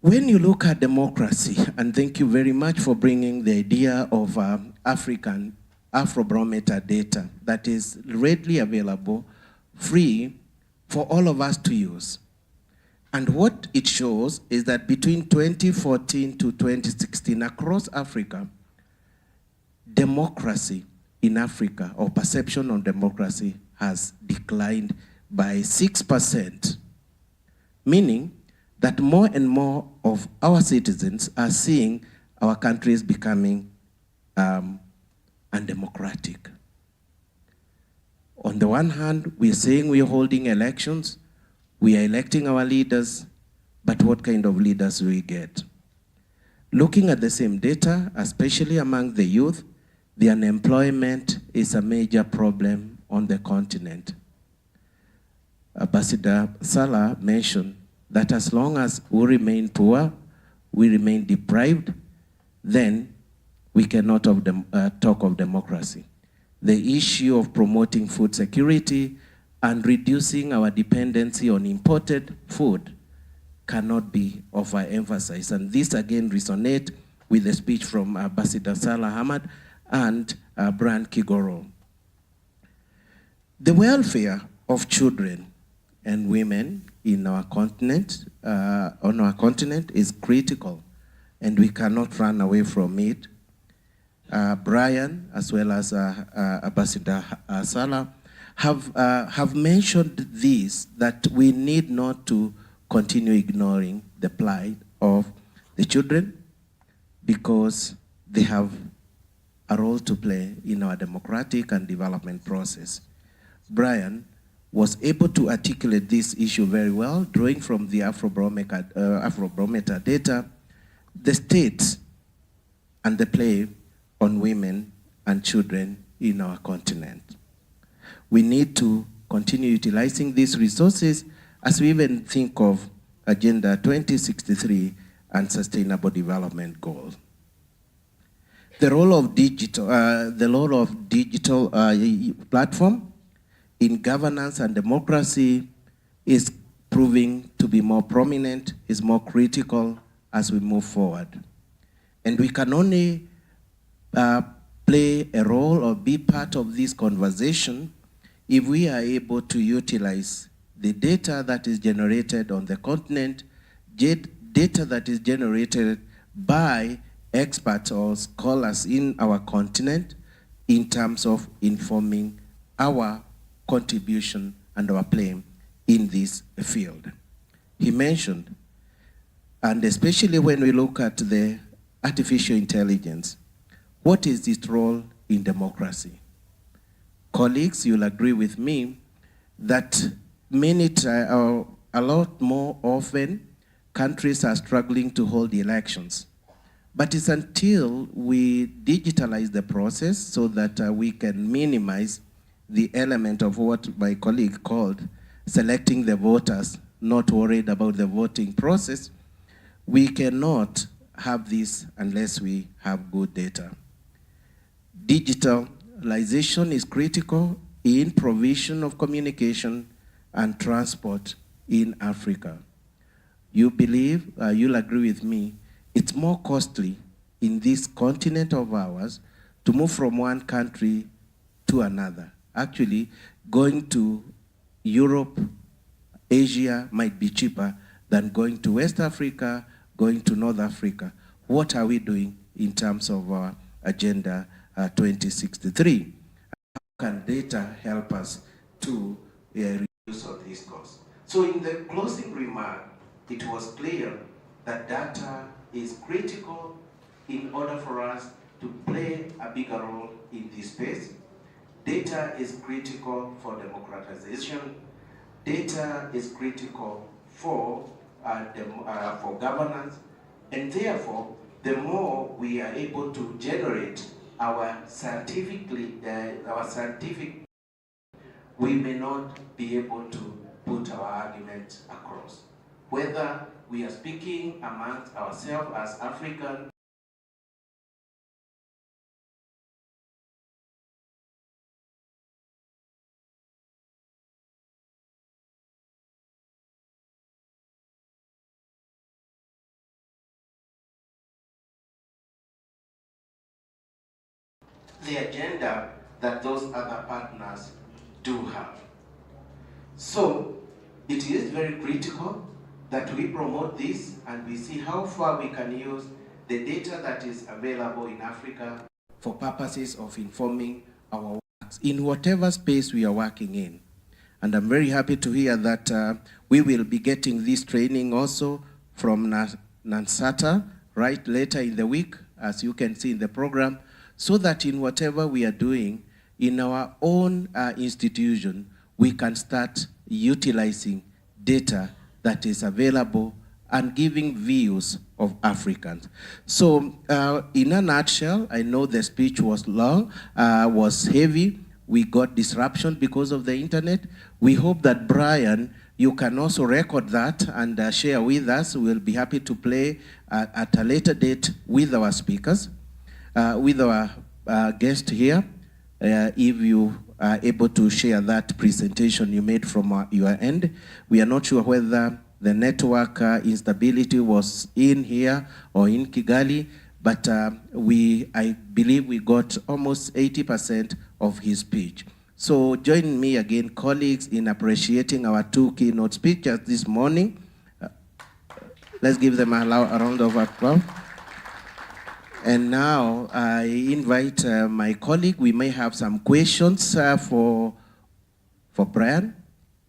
When you look at democracy, and thank you very much for bringing the idea of African Afrobarometer data that is readily available, free for all of us to use. And what it shows is that between 2014 to 2016 across Africa, democracy in Africa, or perception of democracy, has declined by 6%, meaning that more and more of our citizens are seeing our countries becoming undemocratic. On the one hand, we're saying we're holding elections, we are electing our leaders, but what kind of leaders do we get? Looking at the same data, especially among the youth, the unemployment is a major problem on the continent. Ambassador Salah mentioned that as long as we remain poor, we remain deprived, then we cannot talk of democracy. The issue of promoting food security and reducing our dependency on imported food cannot be overemphasized. And this again resonates with the speech from Ambassador Salah Ahmad and Brian Kigoro. The welfare of children and women in our continent, on our continent, is critical, and we cannot run away from it. Brian, as well as Ambassador Salah, have mentioned this, that we need not to continue ignoring the plight of the children, because they have a role to play in our democratic and development process. Brian was able to articulate this issue very well, drawing from the Afrobarometer data, the state and the play on women and children in our continent. We need to continue utilizing these resources as we even think of Agenda 2063 and Sustainable Development Goals. The role of digital platform in governance and democracy is proving to be more prominent, is more critical as we move forward. And we can only play a role or be part of this conversation if we are able to utilize the data that is generated on the continent, data that is generated by experts or scholars in our continent in terms of informing our contribution and our play in this field. He mentioned, and especially when we look at the artificial intelligence, what is its role in democracy? Colleagues, you'll agree with me that a lot more often, countries are struggling to hold elections. But it's until we digitalize the process so that we can minimize the element of what my colleague called selecting the voters, not worried about the voting process, we cannot have this unless we have good data. Digitalization is critical in provision of communication and transport in Africa. You believe, you'll agree with me, it's more costly in this continent of ours to move from one country to another. Actually, going to Europe, Asia might be cheaper than going to West Africa, going to North Africa. What are we doing in terms of our Agenda 2063? How can data help us to reduce all these costs? So in the closing remark, it was clear that data is critical in order for us to play a bigger role in this space. Data is critical for democratization. Data is critical for governance, and therefore, the more we are able to generate our scientific, we may not be able to put our argument across. Whether we are speaking amongst ourselves as African, the agenda that those other partners do have. So it is very critical that we promote this and we see how far we can use the data that is available in Africa for purposes of informing our works in whatever space we are working in. And I'm very happy to hear that we will be getting this training also from Nansata right later in the week, as you can see in the program, so that in whatever we are doing in our own institution, we can start utilizing data that is available and giving views of Africans. So in a nutshell, I know the speech was long, was heavy. We got disruption because of the internet. We hope that, Brian, you can also record that and share with us. We'll be happy to play at a later date with our speakers, with our guest here. If you are able to share that presentation you made from your end. We are not sure whether the network instability was in here or in Kigali, but I believe we got almost 80% of his speech. So join me again, colleagues, in appreciating our two keynote speakers this morning. Let's give them a round of applause. And now I invite my colleague. We may have some questions for Brian,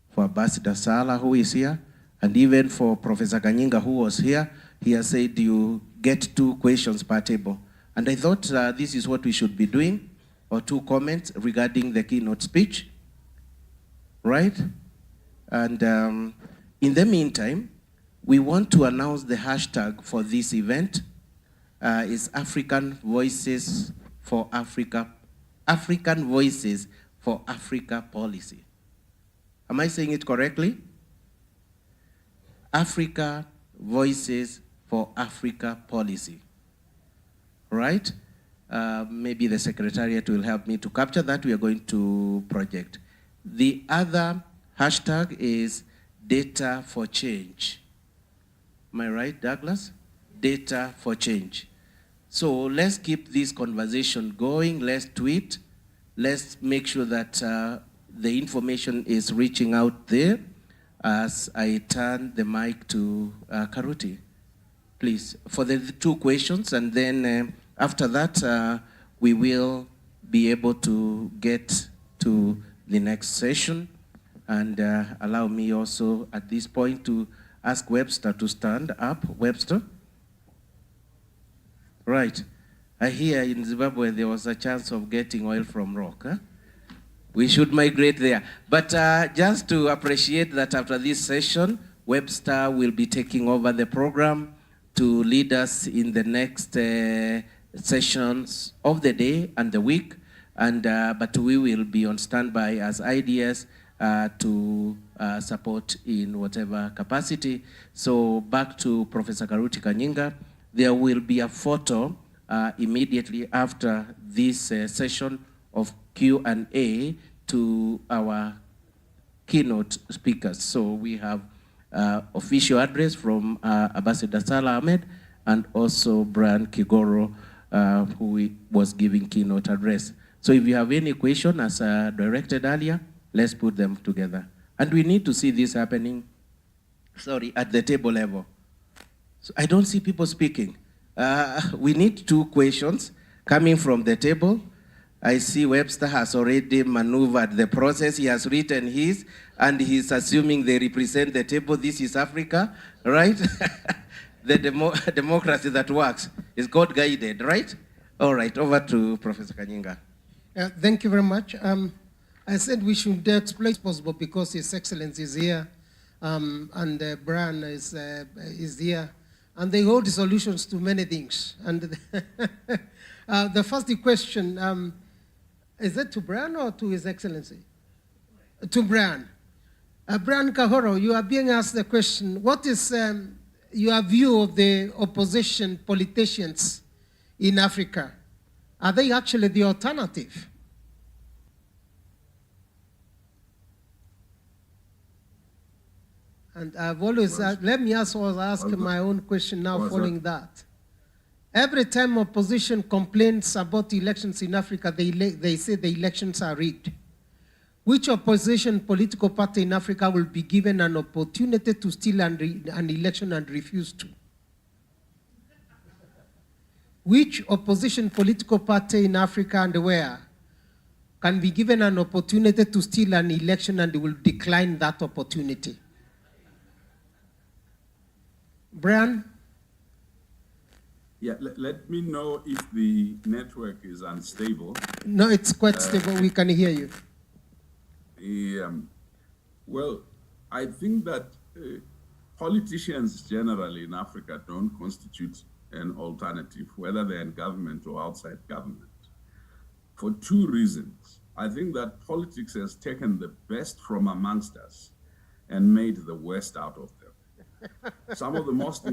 for Ambassador Sala, who is here, and even for Professor Kanyinga, who was here. He has said you get 2 questions per table. And I thought this is what we should be doing, or 2 comments regarding the keynote speech, right? And in the meantime, we want to announce the hashtag for this event. Is African Voices for Africa, African Voices for Africa Policy. Am I saying it correctly? Africa Voices for Africa Policy, right? maybe the Secretariat will help me to capture that. We are going to project. The other hashtag is data for change. Am I right, Douglas? Data for change. So let's keep this conversation going. Let's tweet. Let's make sure that the information is reaching out there. As I turn the mic to Karuti, please, for the two questions, and then after that, we will be able to get to the next session. And allow me also at this point to ask Webster to stand up. Webster? Right. I hear in Zimbabwe there was a chance of getting oil from rock. Huh? We should migrate there. But just to appreciate that after this session, Webster will be taking over the program to lead us in the next sessions of the day and the week. And but we will be on standby as IDS to support in whatever capacity. So back to Professor Karuti Kanyinga. There will be a photo immediately after this session of Q&A to our keynote speakers. So we have official address from Ambassador Salah Ahmed and also Brian Kigoro, who was giving keynote address. So if you have any question, as directed earlier, let's put them together. And we need to see this happening, at the table level. So I don't see people speaking. We need two questions coming from the table. I see Webster has already maneuvered the process. He has written his, and he's assuming they represent the table. This is Africa, right? The democracy that works is God-guided, right? All right, over to Professor Kanyinga. Thank you very much. I said we should explain as possible because His Excellency is here, and Brian is here, and they hold solutions to many things. And the first question, is it to Brian or to His Excellency? To Brian. Brian Kahoro, you are being asked the question, what is your view of the opposition politicians in Africa? Are they actually the alternative? And I've always, let me also ask my own question now following that. Every time opposition complains about elections in Africa, they say the elections are rigged. Which opposition political party in Africa will be given an opportunity to steal an election and refuse to? Which opposition political party in Africa and where can be given an opportunity to steal an election and will decline that opportunity? Brian? Yeah, let me know if the network is unstable. No, it's quite stable. We can hear you. Well, I think that politicians generally in Africa don't constitute an alternative, whether they're in government or outside government, for two reasons. I think that politics has taken the best from amongst us and made the worst out of them. Some of the most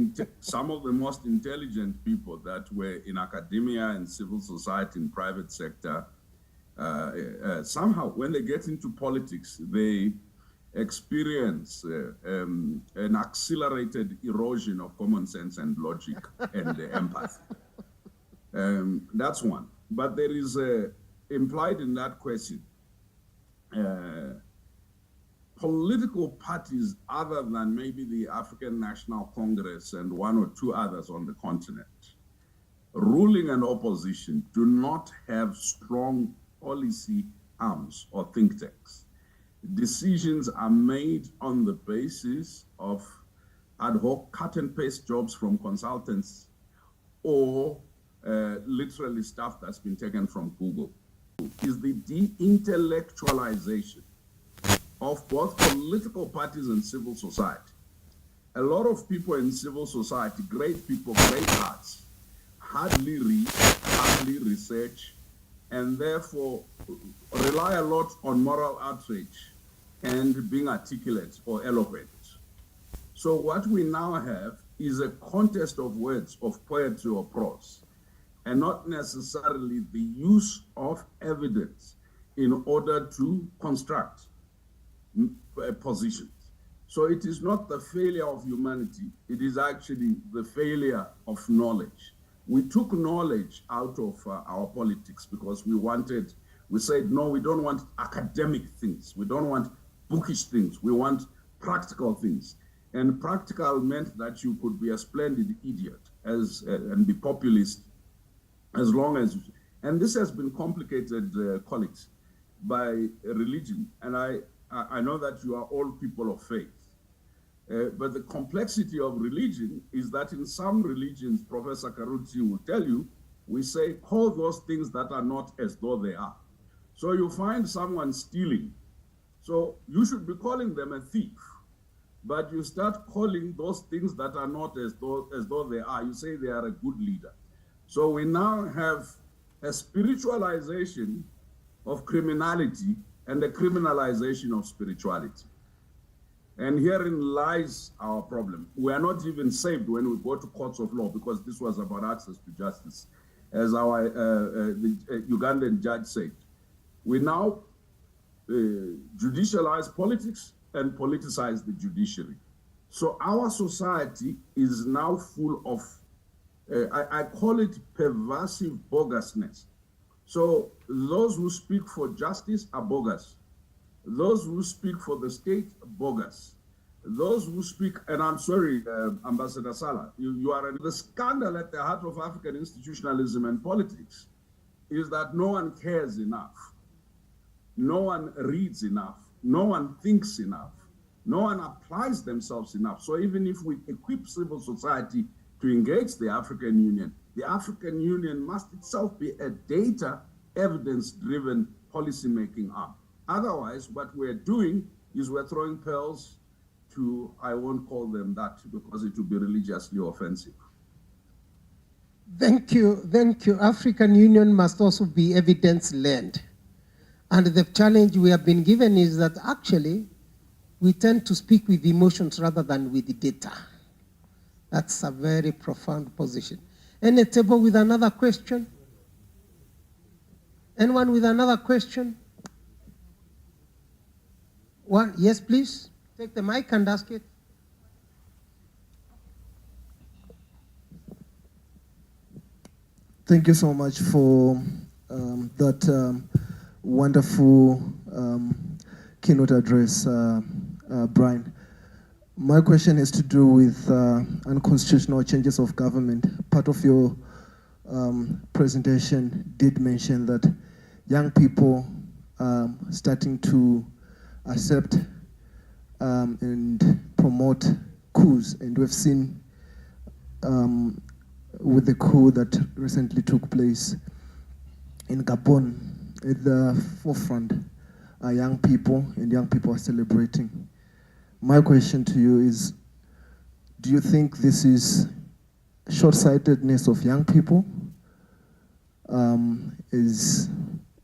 intelligent people that were in academia and civil society and private sector, somehow when they get into politics, they experience an accelerated erosion of common sense and logic and empathy. That's one. But there is implied in that question, political parties other than maybe the African National Congress and one or two others on the continent, ruling and opposition, do not have strong policy arms or think tanks. Decisions are made on the basis of ad hoc cut and paste jobs from consultants or literally stuff that's been taken from Google. Is the de-intellectualization of both political parties and civil society. A lot of people in civil society, great people, great hearts, hardly read, hardly research, and therefore rely a lot on moral outrage and being articulate or eloquent. So what we now have is a contest of words, of poetry or prose, and not necessarily the use of evidence in order to construct positions. So it is not the failure of humanity, it is actually the failure of knowledge. We took knowledge out of our politics because we said, no, we don't want academic things. We don't want bookish things. We want practical things. And practical meant that you could be a splendid idiot and be populist as long as, and this has been complicated, colleagues, by religion. And I know that you are all people of faith. But the complexity of religion is that in some religions, Professor Karuti will tell you, we say, call those things that are not as though they are. So you find someone stealing. So you should be calling them a thief. But you start calling those things that are not as though they are. You say they are a good leader. So we now have a spiritualization of criminality and a criminalization of spirituality. And herein lies our problem. We are not even saved when we go to courts of law, because this was about access to justice. As our Ugandan judge said, we now judicialize politics and politicize the judiciary. So our society is now full of, I call it pervasive bogusness. So those who speak for justice are bogus. Those who speak for the state, bogus. Those who speak, and I'm sorry, Ambassador Salah, you are the scandal at the heart of African institutionalism and politics is that no one cares enough. No one reads enough. No one thinks enough. No one applies themselves enough. So even if we equip civil society to engage the African Union must itself be a data, evidence-driven policy-making arm. Otherwise, what we're doing is we're throwing pearls to, I won't call them that because it would be religiously offensive. Thank you. African Union must also be evidence-led. And the challenge we have been given is that actually we tend to speak with emotions rather than with the data. That's a very profound position. Any table with another question? Anyone with another question? One, yes, please. Take the mic and ask it. Thank you so much for that wonderful keynote address, Brian. My question has to do with unconstitutional changes of government. Part of your presentation did mention that young people starting to accept and promote coups, and we've seen with the coup that recently took place in Gabon, at the forefront are young people, and young people are celebrating. My question to you is, do you think this is short-sightedness of young people? Is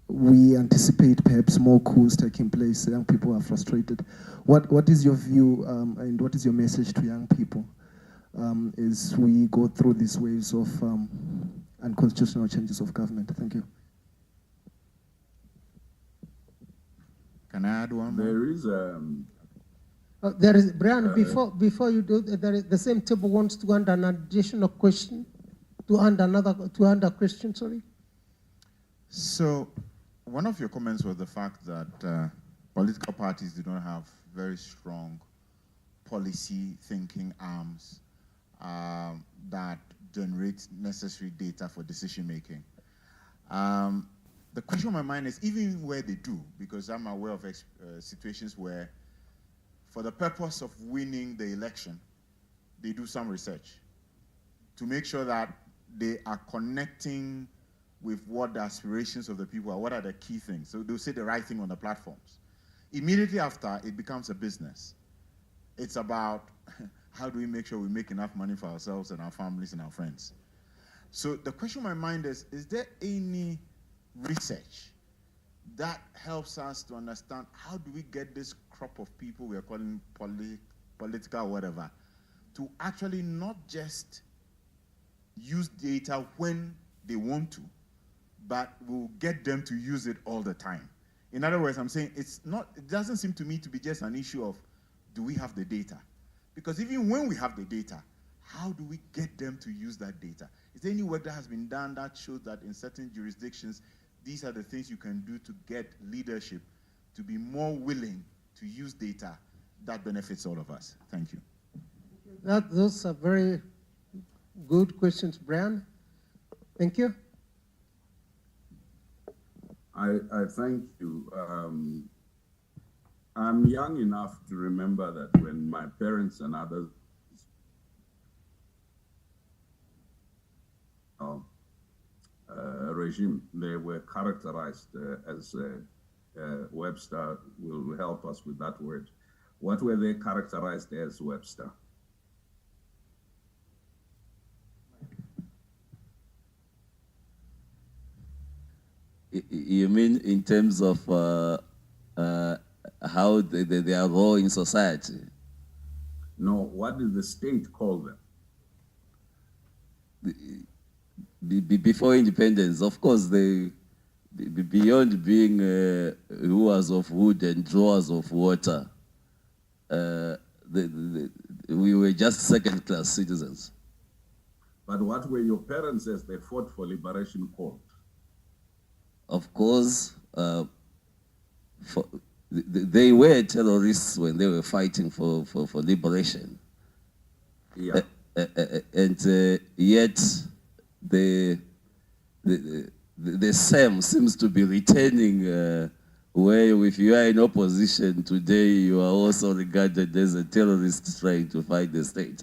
we anticipate perhaps more coups taking place, young people are frustrated. What is your view and what is your message to young people as we go through these waves of unconstitutional changes of government? Thank you. Can I add one more? There is Brian. Before you do, there is the same table wants to add an additional question, to add a question. Sorry. So, one of your comments was the fact that political parties do not have very strong policy thinking arms that generate necessary data for decision making. The question on my mind is, even where they do, because I'm aware of situations where, for the purpose of winning the election, they do some research to make sure that they are connecting with what the aspirations of the people are, what are the key things. So they'll say the right thing on the platforms. Immediately after, it becomes a business. It's about how do we make sure we make enough money for ourselves and our families and our friends. So the question on my mind is there any research that helps us to understand how do we get this crop of people we are calling political or whatever to actually not just use data when they want to, but we'll get them to use it all the time. In other words, I'm saying it doesn't seem to me to be just an issue of, do we have the data? Because even when we have the data, how do we get them to use that data? Is there any work that has been done that shows that in certain jurisdictions, these are the things you can do to get leadership to be more willing to use data that benefits all of us? Thank you. Those are very good questions, Brian. Thank you. I thank you. I'm young enough to remember that when my parents and others regime, they were characterized as Webster will help us with that word. What were they characterized as, Webster? You mean in terms of how they are role in society? No, what did the state call them? Before independence, of course, they beyond being rulers of wood and drawers of water, we were just second-class citizens. But what were your parents, as they fought for liberation, called? Of course, they were terrorists when they were fighting for liberation. Yeah. And yet, the same seems to be returning where if you are in opposition today, you are also regarded as a terrorist trying to fight the state.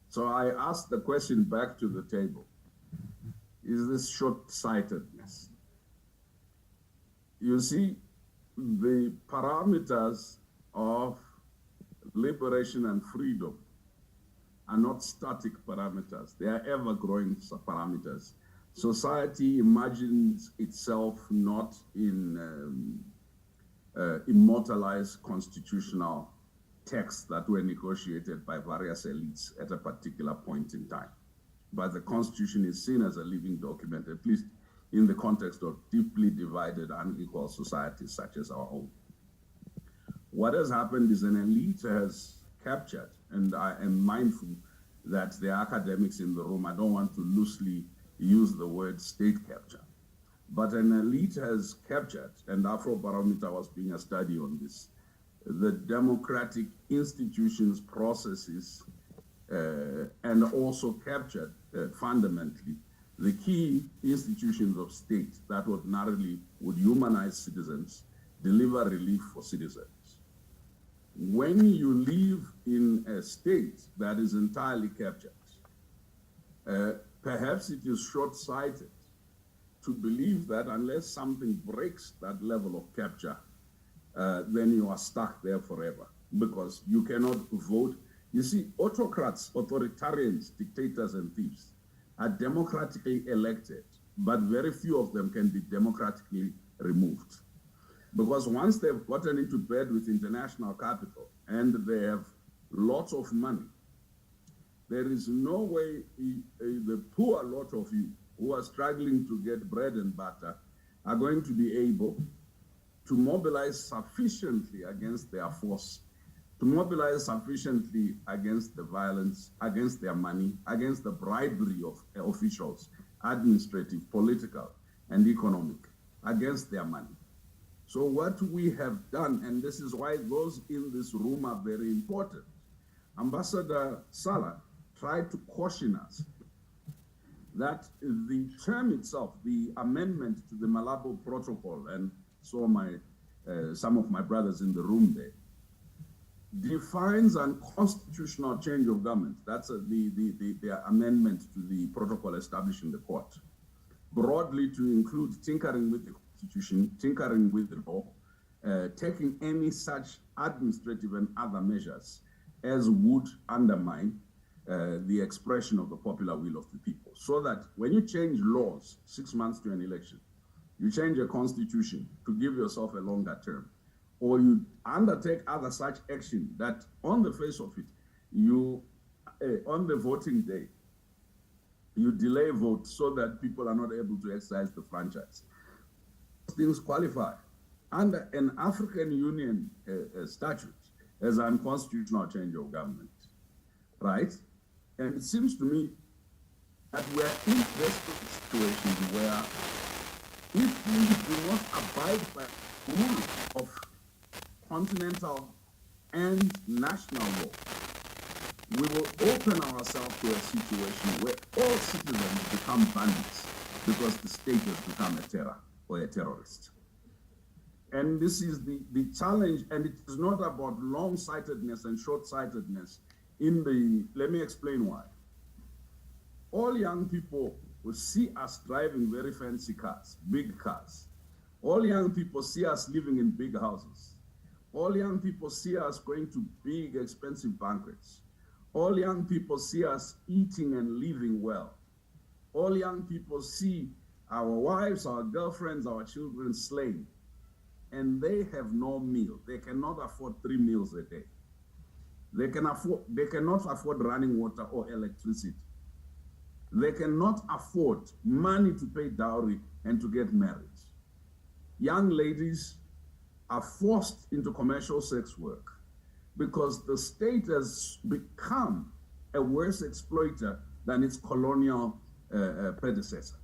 So I asked the question back to the table. Is this short-sightedness? You see, the parameters of liberation and freedom are not static parameters. They are ever-growing parameters. Society imagines itself not in immortalized constitutional texts that were negotiated by various elites at a particular point in time. But the Constitution is seen as a living document, at least in the context of deeply divided, unequal societies such as our own. What has happened is an elite has captured, and I am mindful that there are academics in the room. I don't want to loosely use the word state capture, but an elite has captured, and Afrobarometer was being a study on this, the democratic institutions, processes, and also captured fundamentally the key institutions of state that ordinarily would humanize citizens, deliver relief for citizens. When you live in a state that is entirely captured, perhaps it is short-sighted to believe that unless something breaks that level of capture, then you are stuck there forever, because you cannot vote. You see, autocrats, authoritarians, dictators, and thieves are democratically elected, but very few of them can be democratically removed. Because once they've gotten into bed with international capital and they have lots of money, there is no way the poor lot of you who are struggling to get bread and butter are going to be able to mobilize sufficiently against their force, to mobilize sufficiently against the violence, against their money, against the bribery of officials, administrative, political, and economic, against their money. So what we have done, and this is why those in this room are very important, Ambassador Salah tried to caution us that the term itself, the amendment to the Malabo Protocol, and so some of my brothers in the room there, defines a constitutional change of government. That's the amendment to the protocol establishing the court, broadly to include tinkering with the constitution, tinkering with the law, taking any such administrative and other measures as would undermine the expression of the popular will of the people. So that when you change laws 6 months to an election, you change a constitution to give yourself a longer term, or you undertake other such action that on the face of it, you, on the voting day, You delay vote so that people are not able to exercise the franchise. Things qualify under an African Union statute as an unconstitutional change of government, right? And it seems to me that we're in desperate situations where if we do not abide by the rules of continental and national law, we will open ourselves to a situation where all citizens become bandits because the state has become a terror or a terrorist. And this is the challenge, and it is not about long-sightedness and short-sightedness. Let me explain why. All young people will see us driving very fancy cars, big cars. All young people see us living in big houses. All young people see us going to big, expensive banquets. All young people see us eating and living well. All young people see our wives, our girlfriends, our children slaved. And they have no meal. They cannot afford 3 meals a day. They cannot afford running water or electricity. They cannot afford money to pay dowry and to get married. Young ladies are forced into commercial sex work because the state has become a worse exploiter than its colonial predecessor.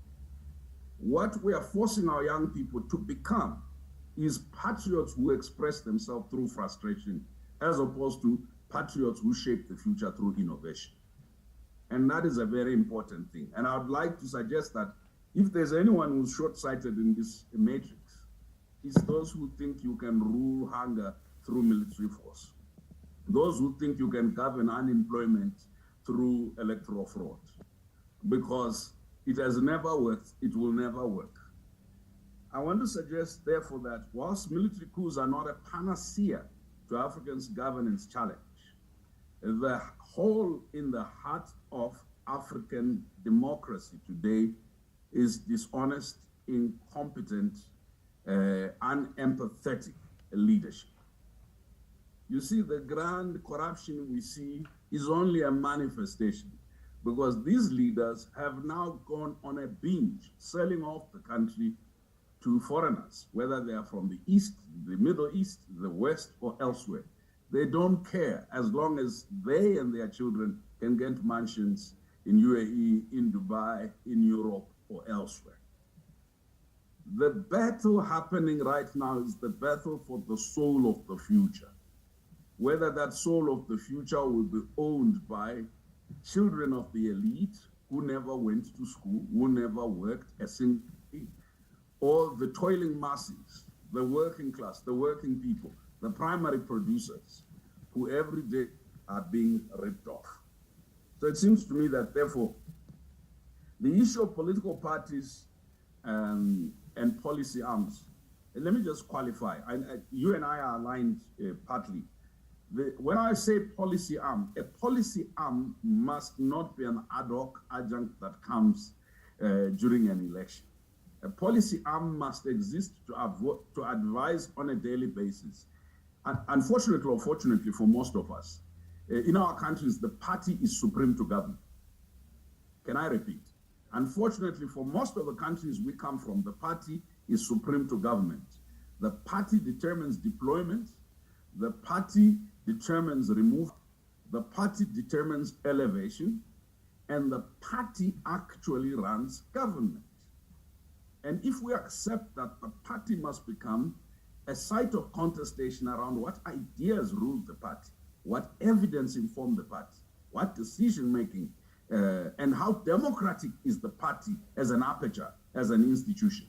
What we are forcing our young people to become is patriots who express themselves through frustration, as opposed to patriots who shape the future through innovation. And that is a very important thing. And I would like to suggest that if there's anyone who's short-sighted in this matrix, it's those who think you can rule hunger through military force. Those who think you can govern unemployment through electoral fraud. Because it has never worked, it will never work. I want to suggest, therefore, that whilst military coups are not a panacea to Africa's governance challenge, the hole in the heart of African democracy today is dishonest, incompetent, unempathetic leadership. You see, the grand corruption we see is only a manifestation because these leaders have now gone on a binge, selling off the country to foreigners, whether they are from the East, the Middle East, the West, or elsewhere. They don't care as long as they and their children can get mansions in UAE, in Dubai, in Europe, or elsewhere. The battle happening right now is the battle for the soul of the future. Whether that soul of the future will be owned by children of the elite who never went to school, who never worked a single day, or the toiling masses, the working class, the working people, the primary producers, who every day are being ripped off. So it seems to me that, therefore, the issue of political parties and policy arms, and let me just qualify. You and I are aligned partly. When I say policy arm, a policy arm must not be an ad hoc adjunct that comes during an election. A policy arm must exist to advise on a daily basis. Unfortunately or fortunately for most of us, in our countries, the party is supreme to government. Can I repeat? Unfortunately for most of the countries we come from, the party is supreme to government. The party determines deployment. The party determines removal. The party determines elevation. And the party actually runs government. And if we accept that the party must become a site of contestation around what ideas rule the party, what evidence inform the party, what decision-making, and how democratic is the party as an aperture, as an institution.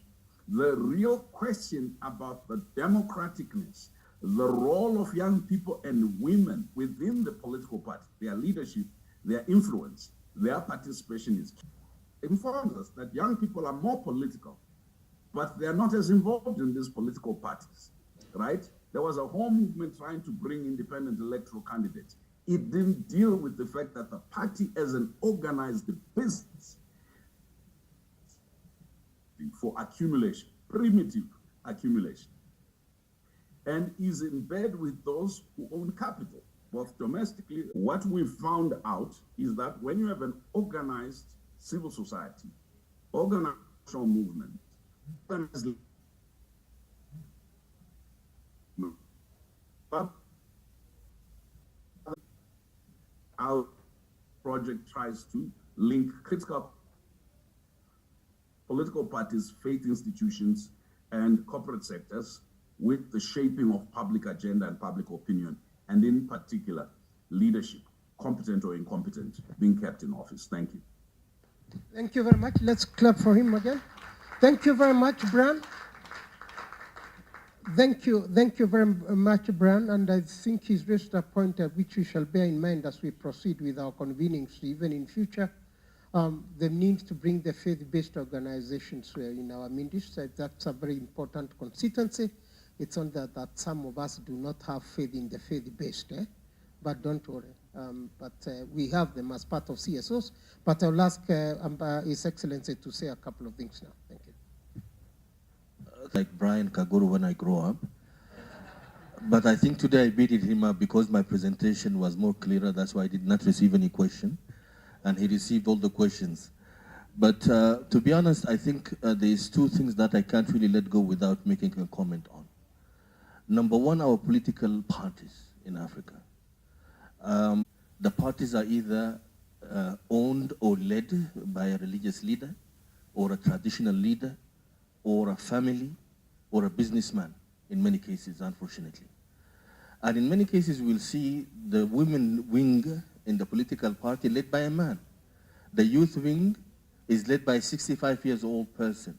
The real question about the democraticness, the role of young people and women within the political party, their leadership, their influence, their participation is key. Informs us that young people are more political, but they are not as involved in these political parties, right? There was a whole movement trying to bring independent electoral candidates. It didn't deal with the fact that the party as an organized business for accumulation, primitive accumulation, and is in bed with those who own capital, both domestically. What we found out is that when you have an organized civil society, organizational movement, our project tries to link critical political parties, faith institutions, and corporate sectors with the shaping of public agenda and public opinion, and in particular, leadership, competent or incompetent, being kept in office. Thank you. Thank you very much. Let's clap for him again. Thank you very much, Brian. Thank you very much, Brian, and I think he's raised a point which we shall bear in mind as we proceed with our convenings, even in future. The need to bring the faith-based organizations in our ministry. That's a very important constituency. It's on that some of us do not have faith in the faith-based, but don't worry. We have them as part of CSOs. But I'll ask His Excellency to say a couple of things now. Thank you. Like Brian Kaguru when I grow up. But I think today I beat him up because my presentation was more clearer. That's why I did not receive any question. And he received all the questions. But to be honest, I think there's two things that I can't really let go without making a comment on. Number one, our political parties in Africa. The parties are either owned or led by a religious leader or a traditional leader or a family or a businessman in many cases, unfortunately. And in many cases, we'll see the women wing in the political party led by a man. The youth wing is led by a 65 years old person.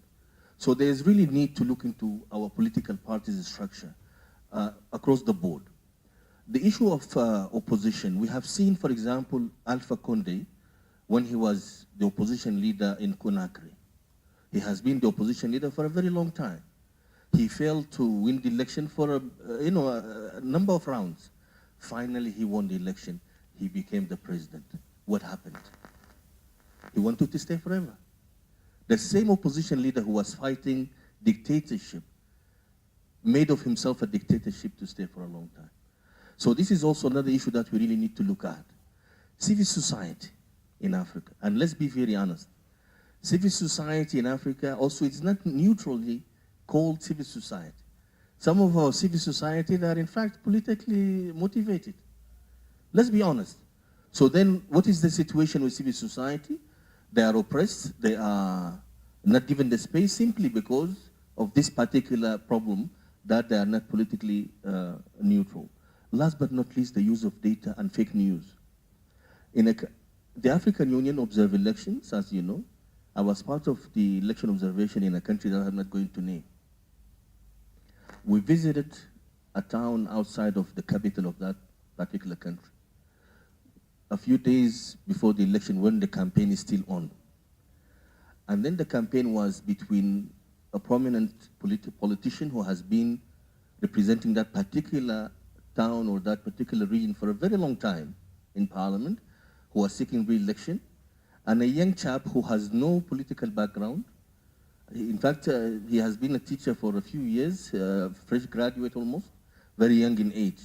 So there's really need to look into our political parties structure across the board. The issue of opposition, we have seen, for example, Alpha Conde, when he was the opposition leader in Conakry. He has been the opposition leader for a very long time. He failed to win the election for a number of rounds. Finally, he won the election. He became the president. What happened? He wanted to stay forever. The same opposition leader who was fighting dictatorship made of himself a dictatorship to stay for a long time. So this is also another issue that we really need to look at. Civil society in Africa, and let's be very honest, civil society in Africa also it's not neutrally called civil society. Some of our civil society they are in fact politically motivated. Let's be honest. So then what is the situation with civil society? They are oppressed, they are not given the space simply because of this particular problem that they are not politically neutral. Last but not least, the use of data and fake news. The African Union observed elections, as you know. I was part of the election observation in a country that I'm not going to name. We visited a town outside of the capital of that particular country a few days before the election when the campaign is still on. And then the campaign was between a prominent politician who has been representing that particular town or that particular region for a very long time in parliament, who was seeking re-election, and a young chap who has no political background. In fact, he has been a teacher for a few years, fresh graduate almost, very young in age.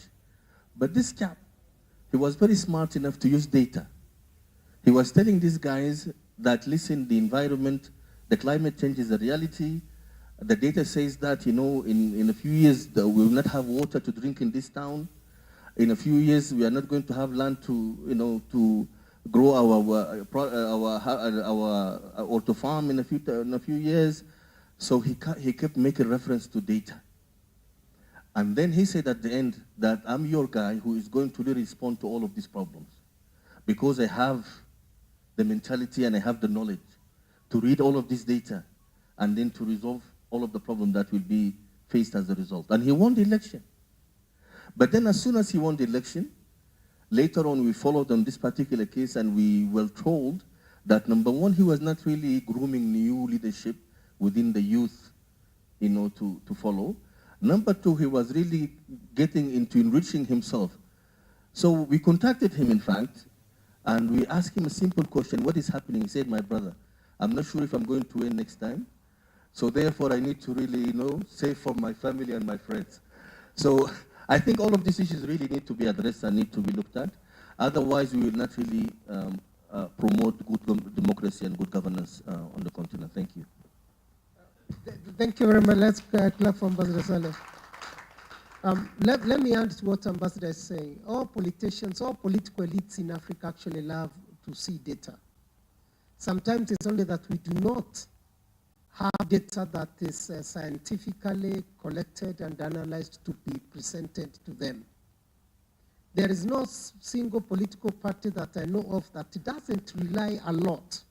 But this chap, he was very smart enough to use data. He was telling these guys that, listen, the environment, the climate change is a reality. The data says that, in a few years, we will not have water to drink in this town. In a few years, we are not going to have land to grow or to farm in a few years. So he kept making reference to data. And then he said at the end that I'm your guy who is going to really respond to all of these problems because I have the mentality and I have the knowledge to read all of this data and then to resolve all of the problems that will be faced as a result. And he won the election. But then as soon as he won the election, later on we followed on this particular case and we were told that number one, he was not really grooming new leadership within the youth, to follow. Number two, he was really getting into enriching himself. So we contacted him, in fact, and we asked him a simple question, what is happening? He said, my brother, I'm not sure if I'm going to win next time. So therefore, I need to really, save for my family and my friends. So I think all of these issues really need to be addressed and need to be looked at. Otherwise, we will not really promote good democracy. democracy and good governance on the continent. Thank you. Thank you very much. Let's clap for Ambassador Saleh. Let me add to what Ambassador is saying. All politicians, all political elites in Africa actually love to see data. Sometimes it's only that we do not have data that is scientifically collected and analyzed to be presented to them. There is no single political party that I know of that doesn't rely a lot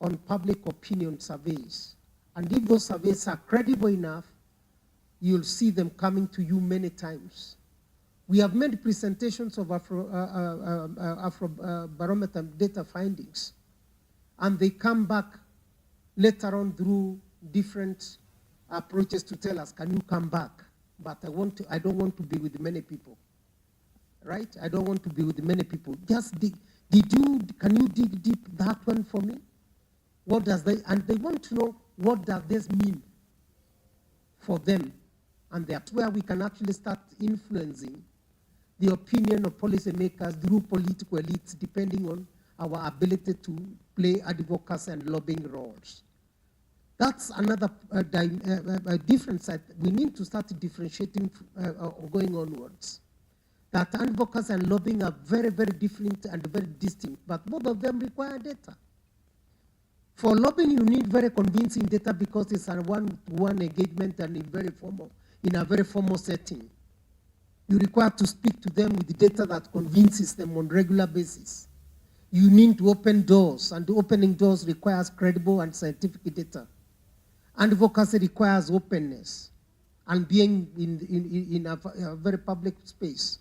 on public opinion surveys. And if those surveys are credible enough, you'll see them coming to you many times. We have made presentations of Afrobarometer data findings, and they come back later on through different approaches to tell us, can you come back? But I don't want to be with many people, right? I don't want to be with many people. Just can you dig deep that one for me? What does and they want to know, what does this mean for them? And that's where we can actually start influencing the opinion of policymakers through political elites, depending on our ability to play advocacy and lobbying roles. That's another difference that we need to start differentiating going onwards. That advocacy and lobbying are very, very different and very distinct, but both of them require data. For lobbying, you need very convincing data because it's a one-to-one engagement and in a very formal setting. You require to speak to them with data that convinces them on a regular basis. You need to open doors, and opening doors requires credible and scientific data. Advocacy requires openness and being in a very public space.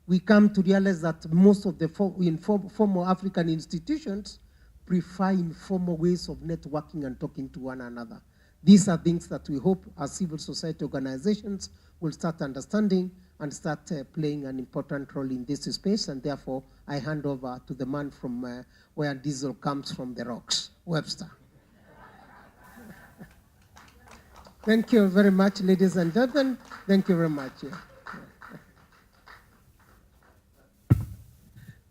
We come to realize that most of the former African institutions prefer informal ways of networking and talking to one another. These are things that we hope as civil society organizations will start understanding and start playing an important role in this space, and therefore I hand over to the man from where diesel comes from, the rocks, Webster. Thank you very much, ladies and gentlemen. Thank you very much. Yeah.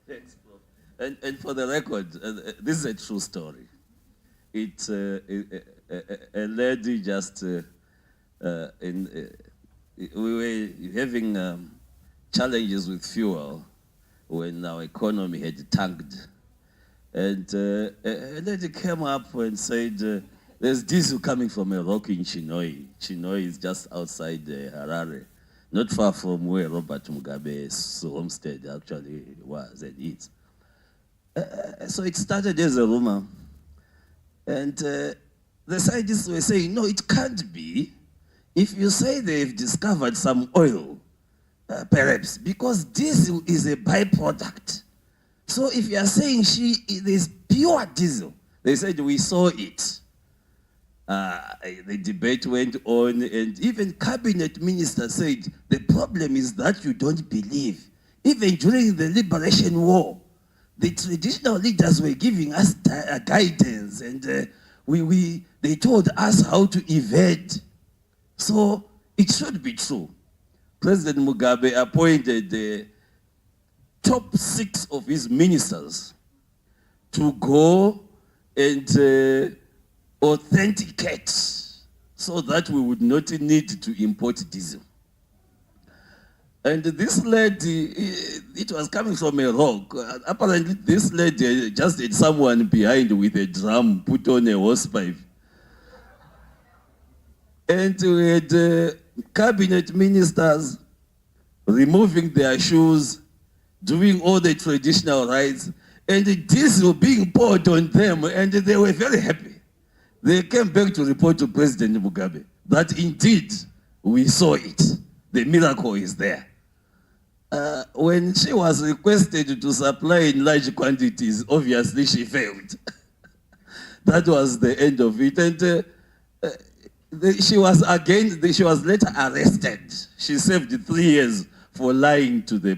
Thanks, Prof. And for the record, this is a true story. It's a lady just we were having challenges with fuel when our economy had tanked. And a lady came up and said, there's diesel coming from a rock in Chinoi. Chinoi is just outside Harare, not far from where Robert Mugabe's homestead actually was and is. So it started as a rumor. And the scientists were saying, no, it can't be. If you say they've discovered some oil, perhaps, because diesel is a byproduct. So if you are saying there's pure diesel, they said we saw it. The debate went on, and even cabinet ministers said, the problem is that you don't believe. Even during the Liberation War, the traditional leaders were giving us guidance, and they told us how to evade. So it should be true. President Mugabe appointed the top 6 of his ministers to go and authenticate so that we would not need to import diesel. And this lady, it was coming from a rock. Apparently this lady just had someone behind with a drum put on a hosepipe. And we had cabinet ministers removing their shoes, doing all the traditional rites, and the diesel being poured on them, and they were very happy. They came back to report to President Mugabe that indeed we saw it. The miracle is there. When she was requested to supply in large quantities, obviously she failed. That was the end of it. And she was later arrested. She served 3 years for lying to the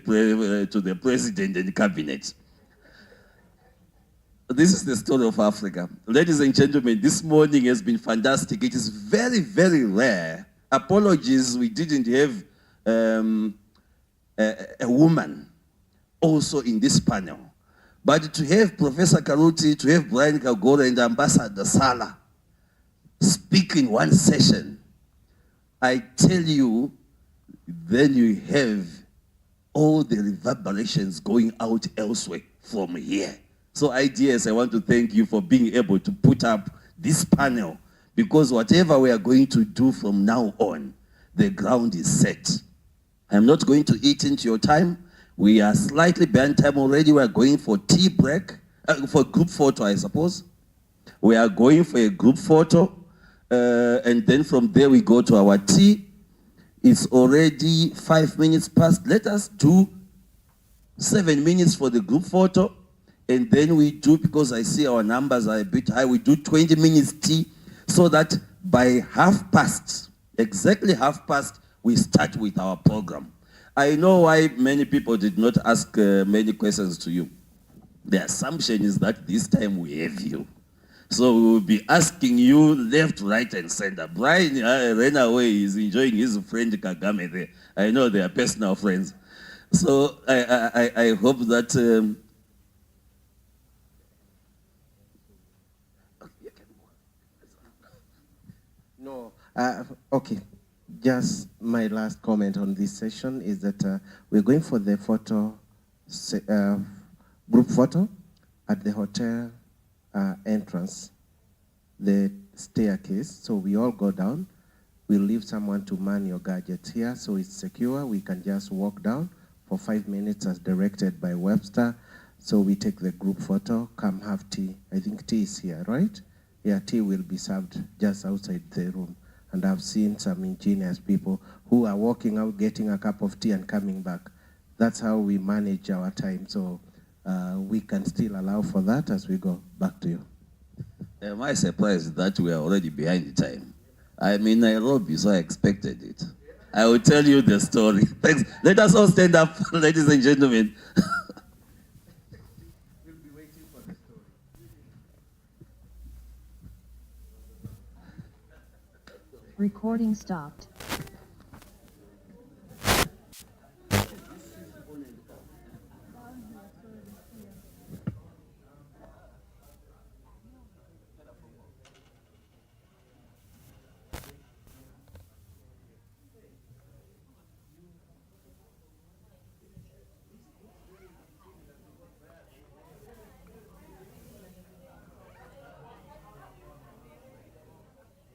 president and cabinet. This is the story of Africa. Ladies and gentlemen, this morning has been fantastic. It is very, very rare. Apologies, we didn't have a woman also in this panel. But to have Professor Karuti, to have Brian Kagora and Ambassador Sala speak in one session, I tell you, then you have all the reverberations going out elsewhere from here. So IDS, I want to thank you for being able to put up this panel, because whatever we are going to do from now on, the ground is set. I'm not going to eat into your time. We are slightly behind time already. We are going for tea break, for group photo, I suppose. We are going for a group photo, and then from there we go to our tea. It's already 5 minutes past. Let us do 7 minutes for the group photo, and then we do, because I see our numbers are a bit high, we do 20 minutes tea, so that by exactly half past, we start with our program. I know why many people did not ask many questions to you. The assumption is that this time we have you. So we will be asking you left, right, and center. Brian ran away. He's enjoying his friend Kagame there. I know they are personal friends. So I hope that... No, okay. Just my last comment on this session is that we're going for the photo, group photo at the hotel entrance, the staircase. So we all go down. We'll leave someone to man your gadgets here, so it's secure. We can just walk down for 5 minutes as directed by Webster. So we take the group photo, come have tea. I think tea is here, right? Yeah, tea will be served just outside the room. And I've seen some ingenious people who are walking out, getting a cup of tea and coming back. That's how we manage our time. So we can still allow for that as we go. Back to you. Am I surprised that we are already behind the time? I'm in Nairobi, so I expected it. I will tell you the story. Thanks. Let us all stand up, ladies and gentlemen. We'll be waiting for the story. Recording stopped.